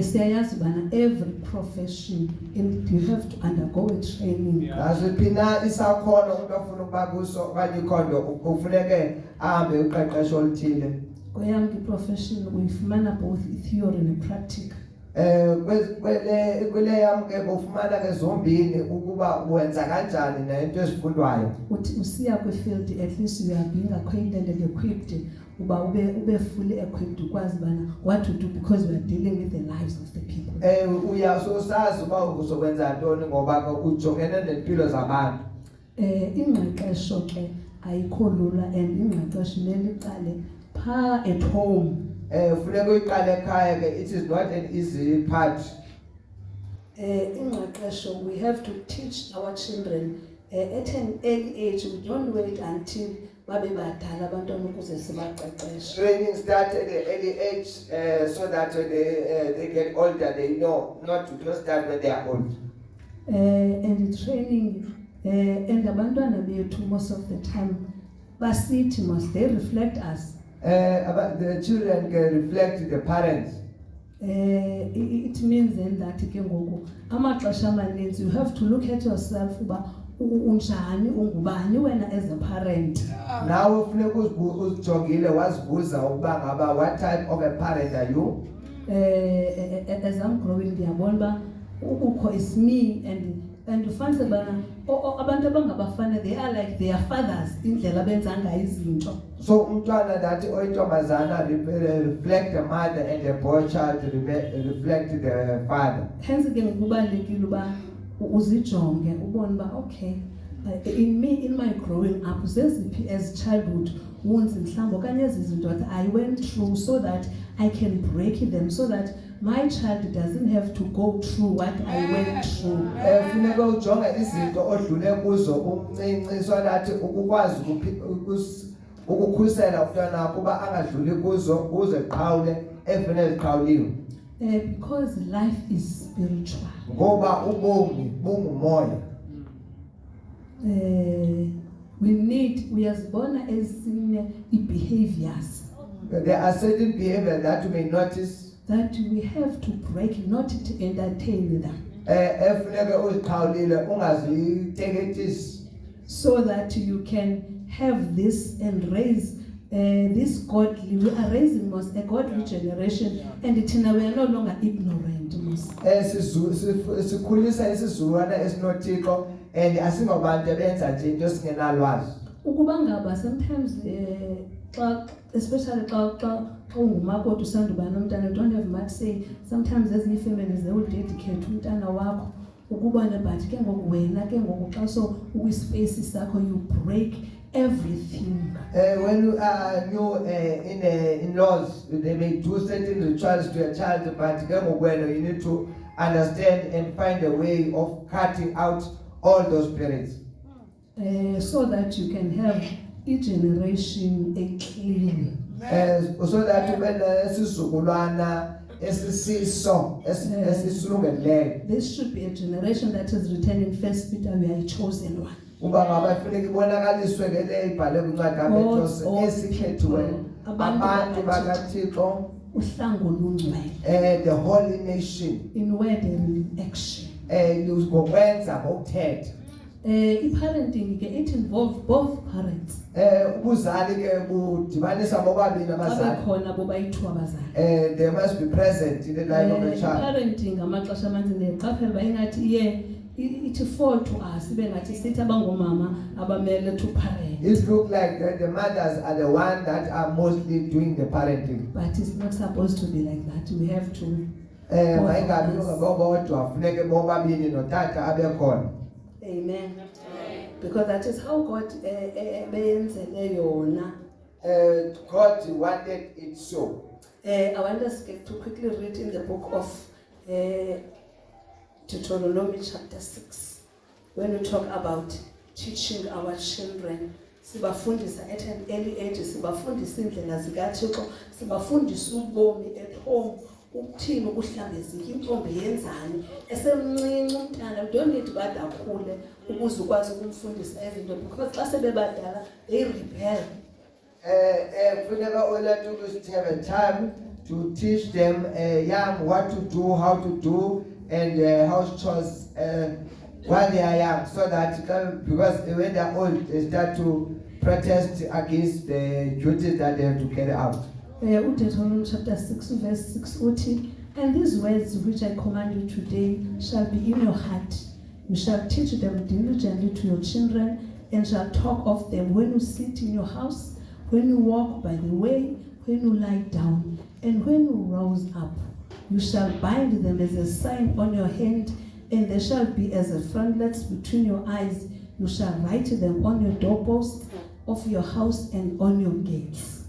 Siyayazi bana every profession and you have to undergo a training. Asiphina isakhono umuntu ofuna ukuba kuso okanye ikhondo ufuneke ahambe uqeqesho oluthile. Kweyam profession uyifumana both theory and practical. kwele yam ke ufumana ke zombini ukuba wenza kanjani nento esifundwayo. Uthi usiya kwifield, at least you are being acquainted and equipped uba ube fully equipped ukwazi bana what to do, because we are dealing with the lives of the people. Uyasazi uba uzokwenza ntoni ngoba ujongene nempilo zabantu. Ingqeqesho ke ayikho lula, and ingqeqesho neliqale pha at home. Funeka uyiqale ekhaya ke, it is not an easy part. Ingqeqesho, we have to teach our children at an early age. We don't wait until babe badala abantwana ukuze sibaqeqeshe. Training starts at an early age so that when they get older they know not to just start when they are old. And the training and abantwana bethu most of the time basithi must they reflect us. But the children can reflect the parents. It means then that ke ngoku amaxesha amaninzi you have to look at yourself uba unjani, ungubani wena as a parent. Now funeka uzijongile wazibuza ukuba ngaba what type of a parent are you? As I'm growing ndiyabona uba ukukho is me, and ufanele bana abantu abangabafana they are like their fathers indlela benza ngayo izinto. So umntwana that oyintombazana reflect the mother, and the boy child reflect the father. Hence ke ngokubalekile uba uzijonge ubone uba okay, in me, in my growing up, zeziphi as childhood wounds mhlawumbi okanye ezi zinto that I went through, so that I can break them, so that my child doesn't have to go through what I went through. Funeka ujonge izinto odlule kuzo umncinci, so that ukwazi ukukhusela umntwana wakho kuba angadluli kuzo kuze qhawule efanele ziqhawuliwe. Because life is spiritual. Ngoba ubomi bungumoya. Uyazibona ezinye behaviors. There are certain behaviors that you may notice that we have to break, not to entertain them. Efuneka uziqhawulile ungaziteketisi. So that you can have this and raise this godly. We are raising a godly generation, and we are no longer ignorant. Sikhulisa isizukulwana esinothixo and asingobantu abenza nje into singenalwazi. Ukuba ngaba sometimes especially xa ungumakoti usanduba nomntana, you don't have much say. Sometimes ezinye families they will dedicate umntana wakho ukubona, but ke ngoku wena ke ngoku xa so ukwispace sakho you break everything. When you are new in laws, they may do certain rituals to a child, but you need to understand and find a way of cutting out all those spirits. So that you can have each generation a clean. So that when esisizukulwana esisiso esisulungeleyo. This should be a generation that is written in 1 Peter, we are a chosen one. Uba ngabafuneka ibonakaliswe ke le ibhale kwincwadi kaPetrus esikhethiweyo abantu bakaThixo, uhlango olungcwele, the holy nation, in word and in action. Ngokwenza ngokuthetha. I-parenting ke it involve both parents. Ubuzali ke budibanisa bobabili abazali. Abakhona bobayithiwa abazali. They must be present in the life of a child. Parenting ngamaxesha amaninzi ndiqaphela uba ingathi it fall to us ibe ngathi sithi abangomama abamele to parent. It look like the mothers are the one that are mostly doing the parenting. But it's not supposed to be like that. We have to mayingabi ngabodwa funeke bobabili notata abekhona. Amen. Because that is how God beyenzele yona. God wanted it so. I want us to quickly read in the book of Deuteronomy chapter 6. When we talk about teaching our children, sibafundisa at an early age, sibafundisa indlela zikaThixo, sibafundisa ubomi at home. Ukuthini ukuhlambezika intombi yenzani esemncinci umntana, we don't need bad akhule ukuze ukwazi ukumfundisa izinto, because xa sebebadala they rebel. Funeka olethu have a time to teach them young what to do, how to do, and house chores while they are young, so that because when they are old they start to protest against the duties that they have to carry out. Deuteronomy chapter 6 verse 6 uthi And these words which I command you today shall be in your heart. You shall teach them diligently to your children, and shall talk of them when you sit in your house, when you walk by the way, when you lie down, and when you rouse up. You shall bind them as a sign on your hand, and they shall be as a frontlets between your eyes. You shall write them on your doorposts of your house and on your gates.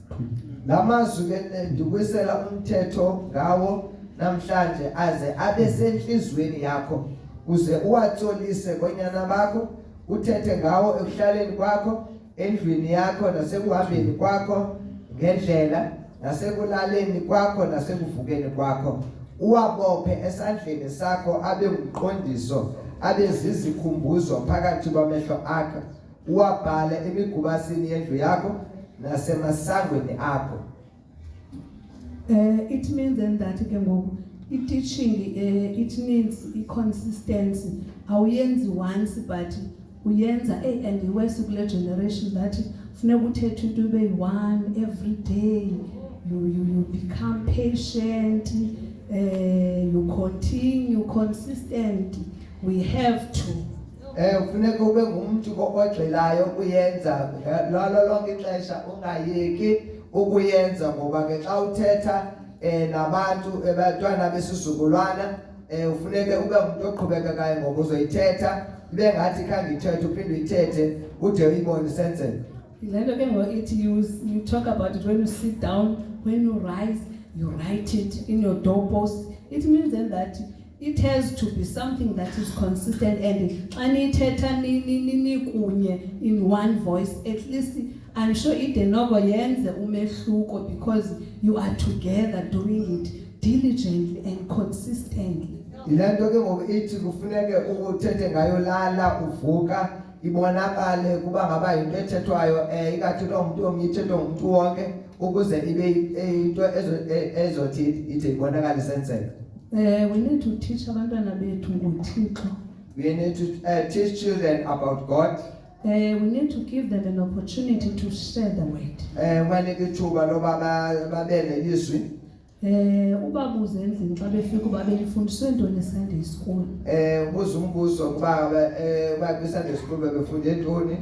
Lamazwi ke ndikwisela umthetho ngawo namhlanje aze abe senhlizweni yakho uze uwatsolise konyana bakho uthethe ngawo ekuhlaleni kwakho endlwini yakho nasekuhambeni kwakho ngendlela nasekulaleni kwakho nasekuvukeni kwakho uwabophe esandleni sakho abe umqondiso abe zizikhumbuzo phakathi kwamehlo akho uwabhale emigubasini yendlu yakho nasemasangweni akho. It means then that teaching it needs consistency. Awuyenzi once but uyenza and the West generation that funeka uthethe into ube one every day. You become patient, you continue consistent. We have to. Ufuneka ube ngumuntu ogxilayo kuyenza lolo lonke ixesha ungayeki ukuyenza ngoba ke xa uthetha nabantu abantwana besisizukulwana ufuneka ube umuntu oqhubekayo ngoba uzoyithetha ibe ngathi khange ithethe uphinde uyithethe ude uyibone senzeka. Lento ke ngokuthi you talk about it when you sit down, when you rise, you write it in your doorpost. It means then that it has to be something that is consistent and anithetha nini kunye in one voice. At least I'm sure it enogo yenze umehluko because you are together doing it diligently and consistently. Ilento ke ngoba ithi kufuneke uthethe ngayo lala uvuka ibonakale kuba ngaba into ethethwayo ikathi lo muntu omnyithetho umuntu wonke ukuze ibe into ezothi ithi ibonakale senzeka. We need to teach abantwana bethu ngoThixo. We need to teach children about God. We need to give them an opportunity to share the word. Manike ithuba loba babene ilizwi. Ubabuze endlini xa befika uba belifundiswe ntoni eSunday school. Ubuza umbuzo kuba kwiSunday school befunde ntoni.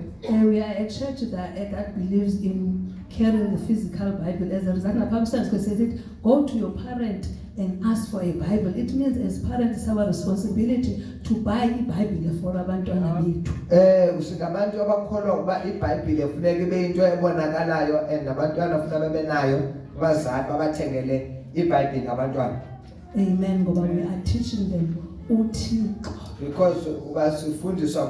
We are a church that believes in carrying the physical Bible. As a result, the Bible says it, go to your parent and ask for a Bible. It means as parents it's our responsibility to buy a Bible for abantwana bethu. Usingabantu abakholwa ukuba iBhayibhile kufuneka ibe into ebonakalayo and abantwana kufuneka babe nayo abazali babathengele iBhayibhile abantwana. Amen. Ngoba we are teaching them uThixo. Because basifundiswa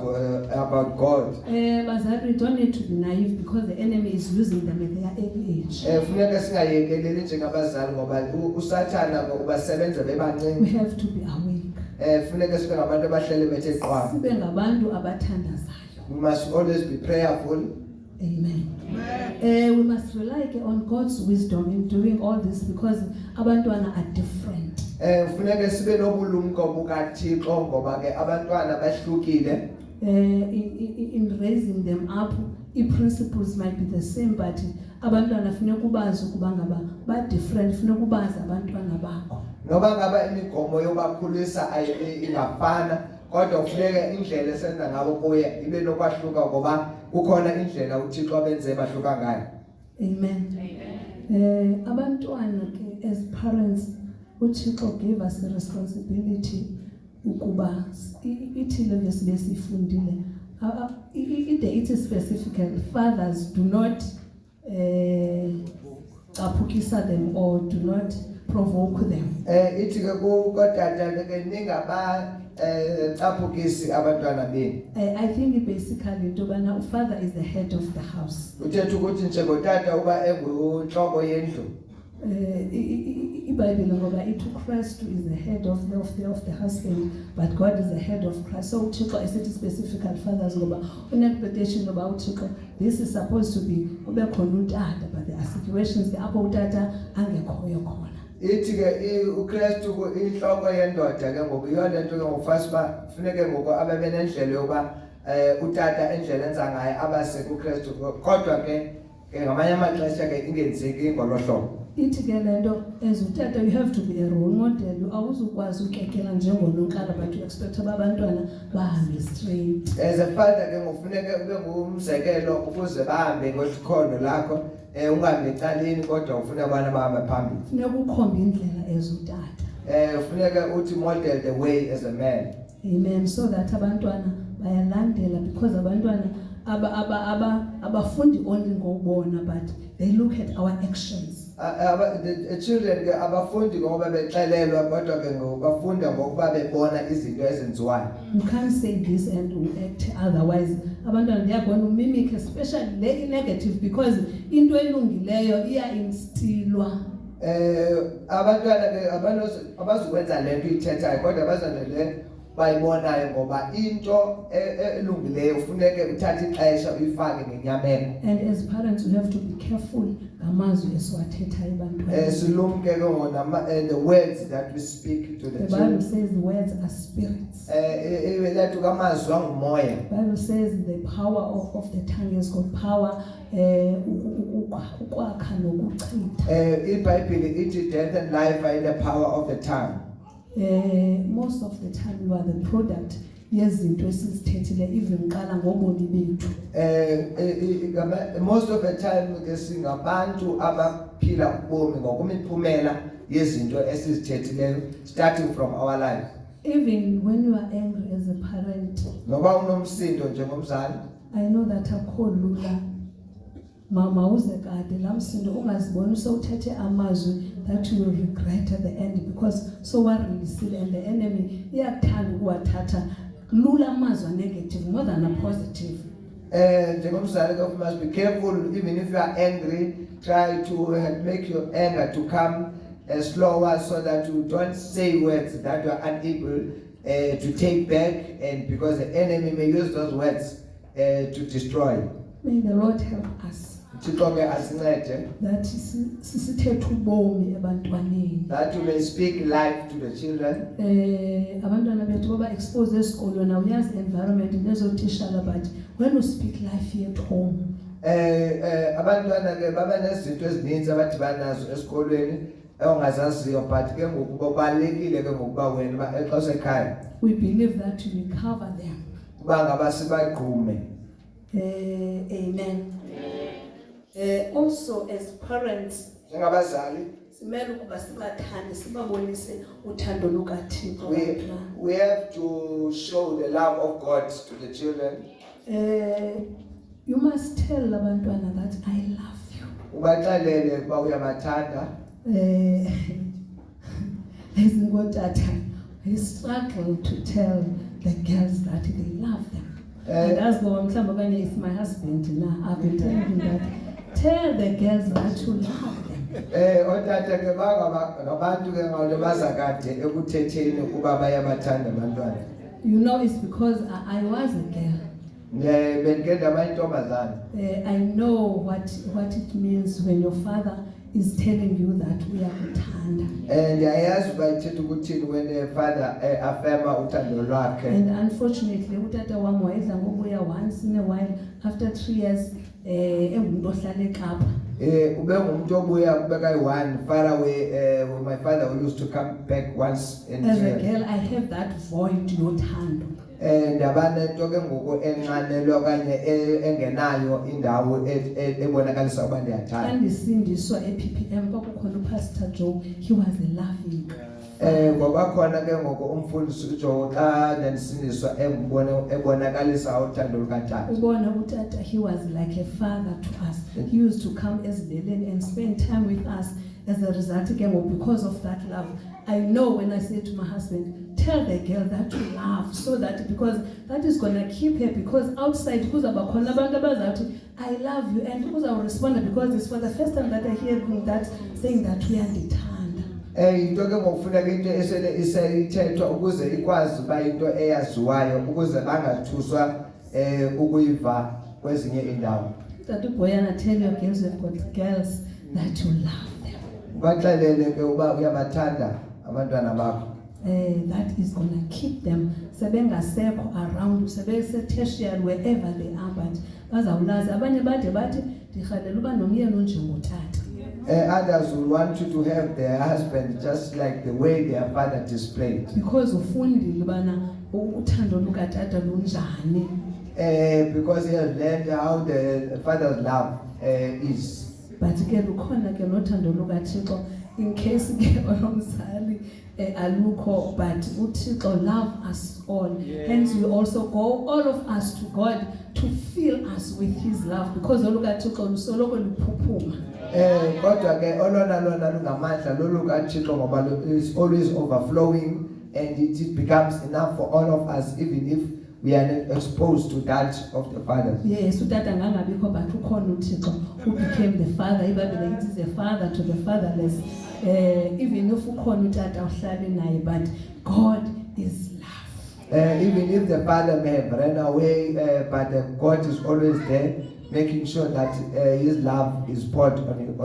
about God. Bazali don't need to be naive because the enemy is using them at their early age. Funeka singayekeleli njengabazali ngoba usathana ubasebenza bebancinci. We have to be awake. Funeka sibe ngabantu abahlele bethe qwa. Sibe ngabantu abathandazayo. We must always be prayerful. Amen. We must rely on God's wisdom in doing all this because abantwana are different. Funeka sibe nobulumko bukaThixo ngoba ke abantwana bahlukile. In raising them up, principles might be the same but abantwana funeka ubazi ukuba ngaba ba different, funeka ubazi abantwana bakho. Noba ngaba imigomo yobakhulisa ingafana kodwa kufuneka indlela esenza ngabo kuye ibe nokwahluka ngoba kukhona indlela uThixo abenze bahluka ngayo. Amen. Abantwana ke as parents uThixo gave us the responsibility ukuba ithile lesifundile. It is specifically fathers do not aphukisa them or do not provoke them. Ithi ke kodwa ke ningaba aphukisi abantwana beni. I think basically into bana father is the head of the house. Uthetha ukuthi njengotata uba enguyinhloko yendlu. iBhayibhile ngoba ithi uChrist is the head of the husband but God is the head of Christ. So uThixo esithi specifically fathers ngoba une-expectation ngoba uThixo this is supposed to be ube khona utata but there are situations apho utata angekhoyo khona. Ithi ke uChristu inhloko yendoda ke ngoba iyona lento ke ngofast ba kufuneke ngoko ababe nendlela yoba utata endlela enza ngayo abase kuChristu kodwa ke ke ngamanye amaxesha ke ingenzeki ngolo hlobo. Ithi ke lento as utata you have to be a role model. Awuzukwazi ukekela njengononkala but you expect abantwana bahambe straight. As a father ke ngofuneka ube ngumzekelo ukuze bahambe ngosikhondo lakho ungahambe ecaleni kodwa ufuna abana bahambe phambili. Funeka ukhombe indlela as utata. Ufuneka uthi model the way as a man. Amen. So that abantwana bayalandela because abantwana abafundi only ngokubona but they look at our actions. The children ke abafundi ngoba bexelelwa kodwa ke ngobafunda ngokuba bebona izinto ezenziwayo. You can't say this and you act otherwise. Abantwana ndiyabona umimic especially le negative because into elungileyo iya-instilwa. Abantwana ke abazukwenza lento ithethayo kodwa bazondele bayibonayo ngoba into elungileyo ufuneke uthathe ixesha uyifake ngenyameko. And as parents we have to be careful ngamazwi esiwathethayo ebantwaneni. Silumke ke ngona the words that we speak to the The children. Bible says the words are spirits. Lethu kamazwi angumoya. The Bible says the power of the tongue is called power ukwakha nokuchitha. IBhayibhile ithi death and life are in the power of the tongue. Most of the time you are the product yezinto esizithethile even qala ngobomi bethu. Most of the time ke singabantu abaphila ubomi ngokumiphumela yezinto esizithethileyo starting from our life. Even when you are angry as a parent, Noba unomsindo njengomzali, I know that akho lula mama uze kade lamsindo ungaziboni sowuthethe amazwi that you will regret at the end because so warisile and the enemy iyakuthanda ukuwathatha lula amazwi negative more than a positive. njengomzali ke must be careful even if you are angry, try to make your anger to come slower so that you don't say words that you are unable to take back, and because the enemy may use those words to destroy. May the Lord help us Thixo ke asincede that sisithethe ubomi ebantwaneni. that you may speak life to the children. Abantwana bethu baba expose esikolweni awuyazi environment nezotishala but when you speak life here at home, Abantwana ke baba nezinto ezininzi abadibana nazo esikolweni ongazaziyo, but ke ngokuba kubalekile ke ngokuba wena xa sekhaya we believe that we cover them. kuba ngaba sibagqume. Amen. Also as parents Njengabazali simele ukuba sibathande sibabonise uthando lukaThixo. we have to show the love of God to the children. You must tell abantwana that I love you. Ubaxelele ukuba uyabathanda. As ngotata, I struggle to tell the girls that they love them. And as though it's my husband now, I've been telling him that tell the girls that you love them. Otata ke ngabantu ke ngalobaza kade ekuthetheni ukuba bayabathanda abantwana. You know, it's because I was a girl. I know what it means when your father is telling you that we are uthanda. Ndiyayazi uba ithetha ukuthini when the father affirma uthando lwakhe. And unfortunately utata wam wayedla ngokuya once in a while after 3 years engumuntu ohlala eKapa. Ube ngumuntu obuya kubeka i1 far away. My father used to come back once in As a 3 years. girl I have that void yothando. Ndabanento ke ngoku enqanelwe okanye engenayo indawo ebonakalisa uba ndiyathanda. Andisindiswa ePPM kwakukhona uPastor Joe, he was a loving. Ngoba khona ke ngoku umfundisi uJoe xa ndisindiswa ebonakalisa uthando lukaTata. Ubona utata, he was like a father to us. He used to come ezibeleni and spend time with us. As a result again, because of that love, I know when I say to my husband, tell the girl that you love, so that because that is gonna keep her, because outside I love you, and because I will respond because it's for the first time that I hear that saying that we are determined. Into ke ngokufuneka into esele isayithethwa ukuze ikwazi uba into eyaziwayo ukuze bangathuswa ukuyiva kwezinye indawo. That boyana tell your girls you've got girls that you love them. Baxelele ke uba uyabathanda abantwana bakho. That is gonna keep them sebengasekho around sebese tertiary wherever they are, but bazawulazi. Abanye bade bathi ndirhalela uba nomyeni onjengotata. Others will want you to have their husband just like the way their father displayed. Because ufundile bana uthando lukatata lunjani. Because he has learned how the father's love is. But ke lukhona ke nothando lukaThixo in case ke olomzali alukho, but uThixo love us all. Hence we also go all of us to God to fill us with his love, because olukaThixo lusoloko luphuphuma. Kodwa ke olona lungamandla lolukaThixo ngoba is always overflowing, and it becomes enough for all of us, even if we are not exposed to that of the Father. Yes, utata ngangabikho but ukhona uThixo who became the father. iBhayibhile ithi is a father to the fatherless. Even if ukhona utata uhlale naye, but God is love. Even if the father may have run away, but God is always there, making sure that his love is poured on you.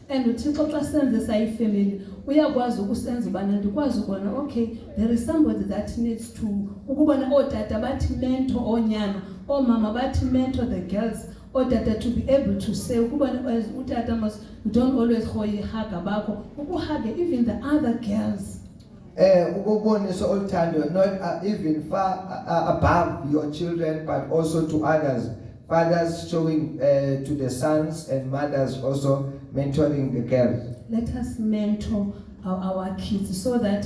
And uThixo xa senze sayifamily uyakwazi ukusenza ubana ndikwazi ukubona, okay, there is somebody that needs to ukubona ootata bathi mentor onyana, oomama bathi mentor the girls, ootata to be able to say ukubona utata must, you don't always hug bakho, ukuhage even the other girls. Ukubonisa uthando not even far above your children, but also to others. Fathers showing to the sons, and mothers also mentoring the girls. Let us mentor our kids so that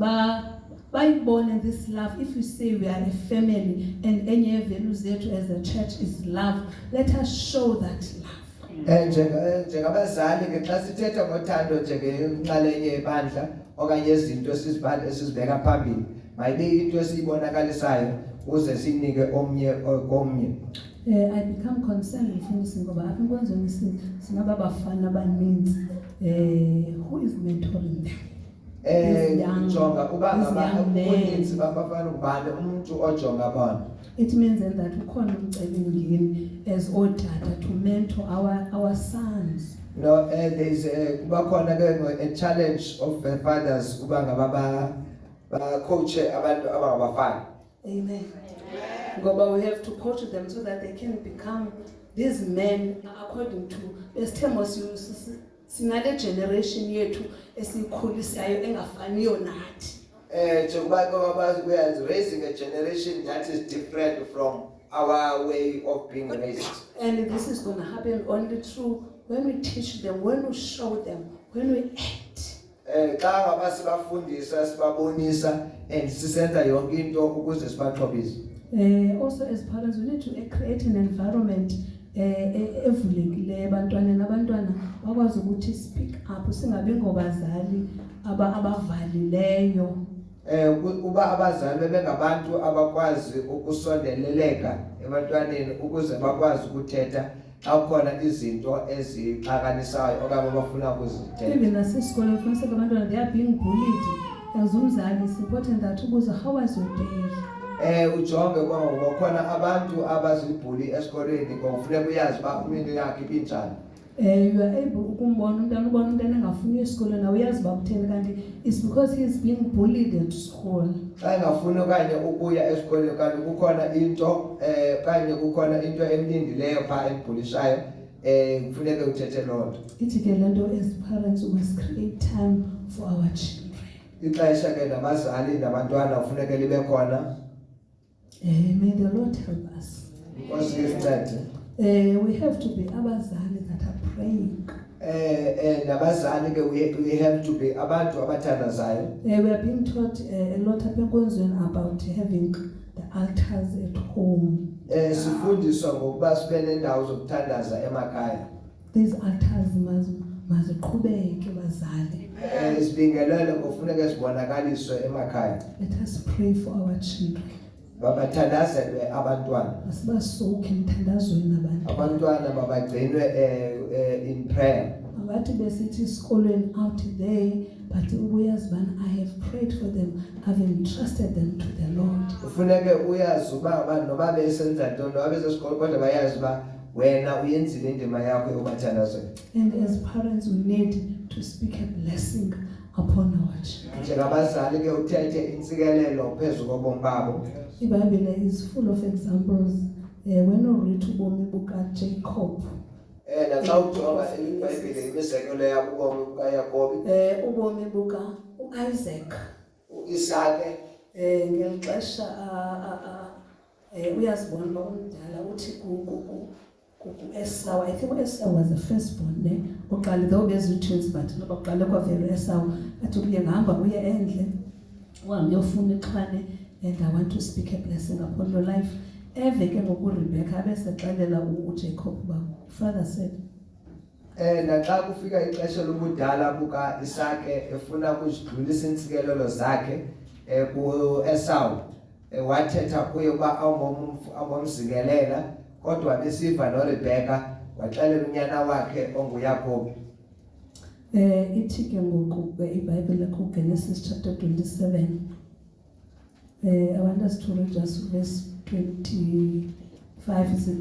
by born in this love. If you say we are a family and any values there as a church is love, let us show that love. Njengabazali ke xa sithetha ngothando njengenxalenye yebandla okanye izinto esizibeka phambili, mayibe into esiyibonakalisayo ukuze sinike omnye komnye. I become concerned mfundisi ngoba apha enkonzweni sinaba bafana abaninzi who is mentoring them. Jonga kuba ngabaninzi babafana ubani umuntu ojonga bona. It means then that ukhona umcelimngeni as otata to mentor our sons. No, there is kuba khona ke a challenge of fathers kuba ngaba ba coach abantu abangabafana. Amen. Ngoba we have to coach them so that they can become these men according to esithemo sinale generation yethu esikhulisayo engafaniyo nathi. We are raising a generation that is different from our way of being raised. And this is going to happen only through when we teach them, when we show them, when we act. Xa ngaba sibafundisa sibabonisa and sisenza yonke into ukuze sibaxhobise. Also as parents we need to create an environment evulekileyo ebantwaneni, abantwana bakwazi ukuthi speak up, singabi ngobazali abavalileyo. Uba abazali bebengabantu abakwazi ukusondeleleka ebantwaneni ukuze bakwazi ukuthetha xa kukhona izinto ezixakanisayo okanye abafuna ukuzithetha. Even nasesikolweni funiseka abantwana they are being bullied. As umzali it's important that ubuze how was your day. Ujonge ngoba khona abantu abazibhuli esikolweni ngokufuneka uyazi ba umini yakhe ibinjani. You are able ukumbona umntana ubona umntana engafuni esikolweni na uyazi ba kutheni kanti it's because he is being bullied at school. Xa engafuni okanye ukuya esikolweni kanti kukhona into kanye kukhona into emlindileyo pha embhulishayo kufuneka uthethe loo nto. Ithi ke lento as parents we must create time for our children. Ixesha ke nabazali nabantwana kufuneka libe khona. May the Lord help us. We have to be abazali that are praying. Nabazali ke we have to be abantu abathandazayo. We are being taught a lot about having the altars at home. Sifundiswa ngokuba sibe nendawo zokuthandaza emakhaya. These altars maziqhubeke bazali. Sibingelele ngokufuneka sibonakaliswe emakhaya. Let us pray for our children. Babathandazelwe abantwana. Asibasoke emthandazweni abantu. Abantwana babagcinwe in prayer. Abathi besithi esikolweni out there, but uyazi bana I have prayed for them, I've entrusted them to the Lord. Kufuneke uyazi uba abantu noba besenza ntoni noba besesikolo kodwa bayazi uba wena uyenzile indima yakho yokubathandazela. And as parents we need to speak a blessing upon our children. Njengabazali ke uthethe intsikelelo phezulu kobomi babo. iBhayibhile is full of examples When we read ubomi buka Jacob, naxa ujonga iBhayibhile imizekelo yabo ubomi bukaYakobi, ubomi buka Isaac, uIsake, ngelixesha uyazibona umdala uthi ku Esau, I think Esau was the firstborn, ne? Uqale though bezu twins but ngoba uqale kwavela Esau athi uye ngihamba uye endle uhambe uyofuna ixhwane, and I want to speak a blessing upon your life. Eveke ngoku Rebecca besexelela uJacob uba father said naxa kufika ixesha lobudala buka Isake efuna ukudlulisa intsikelelo zakhe kuEsau, wathetha kuye uba awumzikelela, kodwa besiva noRebecca waxelela unyana wakhe onguYakobi. Ithi ke ngoku iBhayibhile kuGenesis chapter 27, I want us to read just verse 25.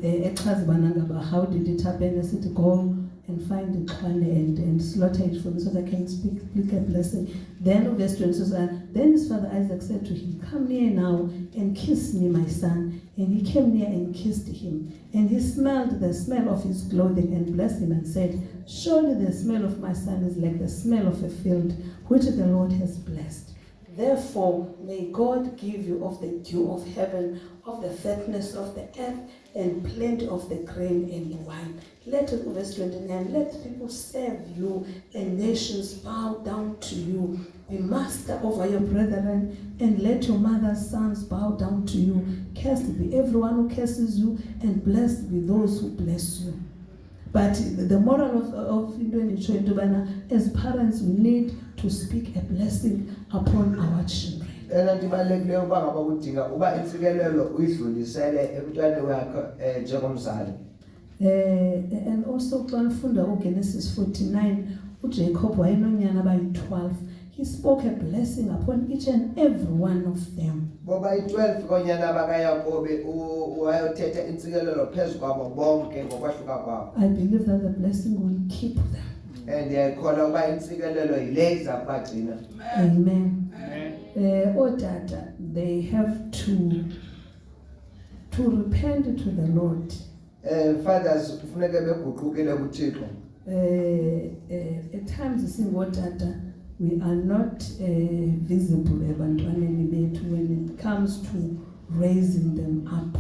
Echaza ubana ngaba how did it happen, esithi go and find the ixhwane and slaughter it for me so that I can speak a blessing. Then verse 20 says, then his father Isaac said to him, come near now and kiss me, my son. And he came near and kissed him. And he smelled the smell of his clothing and blessed him and said, surely the smell of my son is like the smell of a field which the Lord has blessed. Therefore, may God give you of the dew of heaven, of the fatness of the earth, and plenty of the grain and the wine. Let, verse 29, let people serve you, and nations bow down to you. Be master over your brethren, and let your mother's sons bow down to you. Cursed be everyone who curses you, and blessed be those who bless you. But the moral of as parents, we need to speak a blessing upon our children. Ndibalekile uba ngaba udinga uba intsikelelo uyidlulisele emntwaneni wakhe njengomzali. And also xa nifunda uGenesis 49, uJacob wayenonyana abayi-12. He spoke a blessing upon each and every one of them. Boba i-12 konyana bakaYakobi wayothetha intsikelelo phezu kwabo bonke ngokwahluka kwabo. I believe that the blessing will keep them. And ndiyakholwa uba intsikelelo yile iza kubagcina. Amen. Otata, they have to repent to the Lord. Fathers kufuneka beguqukile kuThixo. At times singotata, we are not visible ebantwaneni bethu when it comes to raising them up.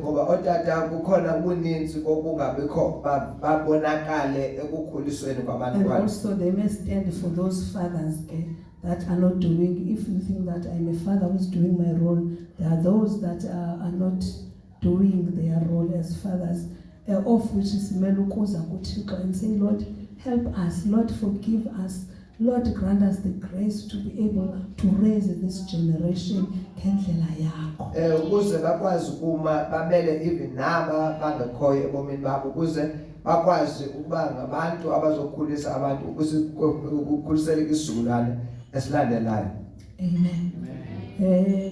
Ngoba otata kukhona ubuninzi kokungabikho babonakale ekukhulisweni And kwabantwana. also they may stand for those fathers that are not doing. If you think that I'm a father who's doing my role, there are those that are not doing their role as fathers, of which is melukuza kuThixo and say, Lord, help us, Lord, forgive us, Lord, grant us the grace to be able to raise this generation ngendlela yakho. Ukuze bakwazi kuma bamele even naba bangekhoyo ebomini babo, ukuze bakwazi ukuba ngabantu abazokhulisa abantu ukukhulisela isizukulwane esilandelayo. Amen.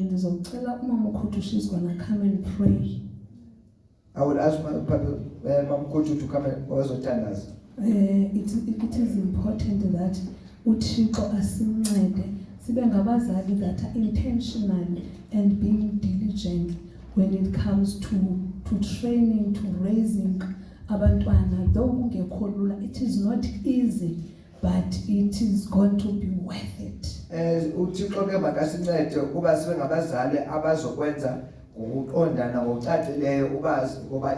Ndizocela umama uKhuthi she's gonna come and pray. I would ask my Mom Kutu to come and wazothandaza. It is important that uThixo asincede sibe ngabazali that are intentional and being diligent when it comes to training, to raising abantwana. Though kungekho lula, it is not easy, but it is going to be worth it. uThixo ke makasincede ukuba sibe ngabazali abazokwenza ngokuqondana ngokucacileyo ubazi ngoba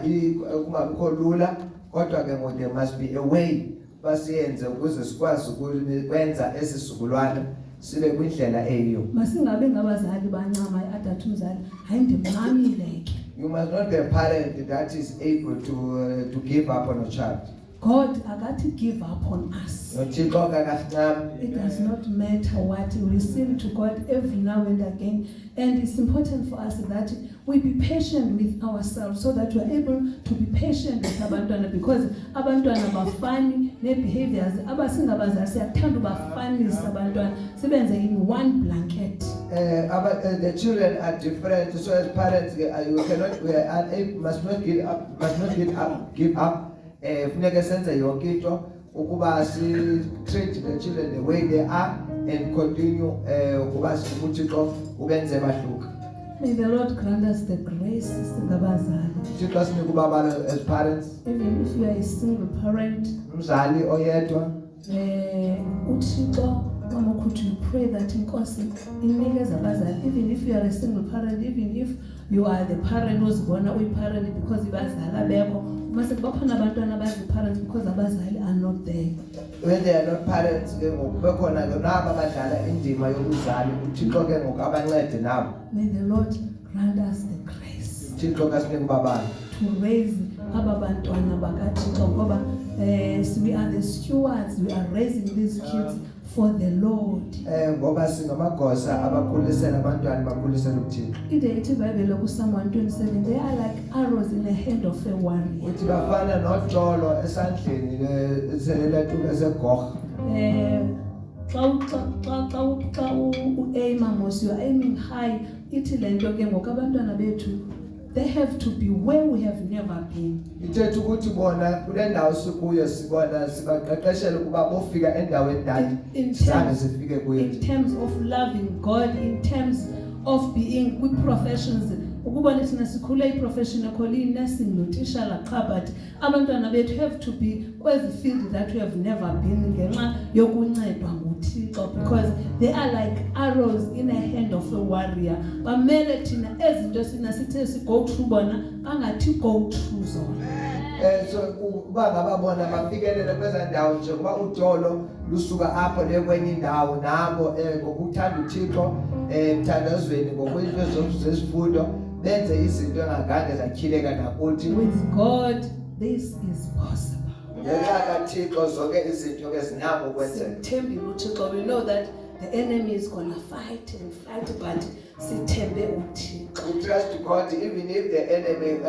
kungabikho lula, kodwa ke ngo there must be a way basiyenze ukuze sikwazi ukwenza esisizukulwane sibe kwindlela eyiyo. Masingabe ngabazali bancama adathu umzali hayi ndimamile ke. You must not be a parent that is able to give up on a child. God akathi give up on us. noThixo akasincami. It does not matter what we listen to God every now and again, and it's important for us that we be patient with ourselves so that we are able to be patient with abantwana, because abantwana bafani ne-behaviors abasingabazali siyathanda ubafanisa abantwana sibenze in one blanket. The children are different, so as parents we must not give up. Funeka senze yonke into ukuba si treat the children the way they are and continue ukuba uThixo ubenze bahluka. May the Lord grant us the grace singabazali Uthixo asinika ubabalo as parents, Even if you are a single parent, umzali oyedwa, uThixo mama could you pray that inkosi inikeza abazali, even if you are a single parent, even if you are the parent ozibona uyiparent because ibazali abekho, mase kubakhona abantwana abazi-parents because abazali are not there. when they are not parents ke ngoku bekhona ke nabo abadlala indima yokuzali. Uthixo ke ngoku abancede nabo. May the Lord grant us the grace Uthixo kasinike ubabalo to raise aba bantwana bakaThixo ngoba we are the stewards, we are raising these kids for the Lord. ngoba singamagosa abakhulisela abantwana bakhulisela uThixo. Ide ithi iBhayibheli kuPsalm 127, they are like arrows in the hand of a warrior. Uthi bafana notsholo esandleni selatuka segorha. Xa u-aima mos, you are aiming high. Ithi lento ke ngoku abantwana bethu, they have to be where we have never been. Ithetha ukuthi bona kule ndawo sikuyo sibona sibaqeqeshela ukuba bofika endaweni ndani sange sifike kuyo. In terms of loving God, in terms of being good professions, ukubona thina sikhule i-profession ekholi nursing notishala qha, but abantwana bethu have to be kwezi field that we have never been ngenxa yokuncedwa nguThixo, because they are like arrows in a hand of a warrior. Bamele thina ezinto sina sithe si-go through bona bangathi go through zona. So kuba ngababona bafikelele kweza ndawo nje kuba udolo lusuka apho le kwenye indawo nabo ngokuthanda uThixo emthandazweni ngokwezwe zesifundo benze izinto engazange zakhileka nakuthi. With God this is possible. Ngenxa kaThixo zonke izinto ke zinako ukwenzeka. Sithembile uThixo, we know that the enemy is gonna fight and fight, but sithembe uThixo. We trust God even if the enemy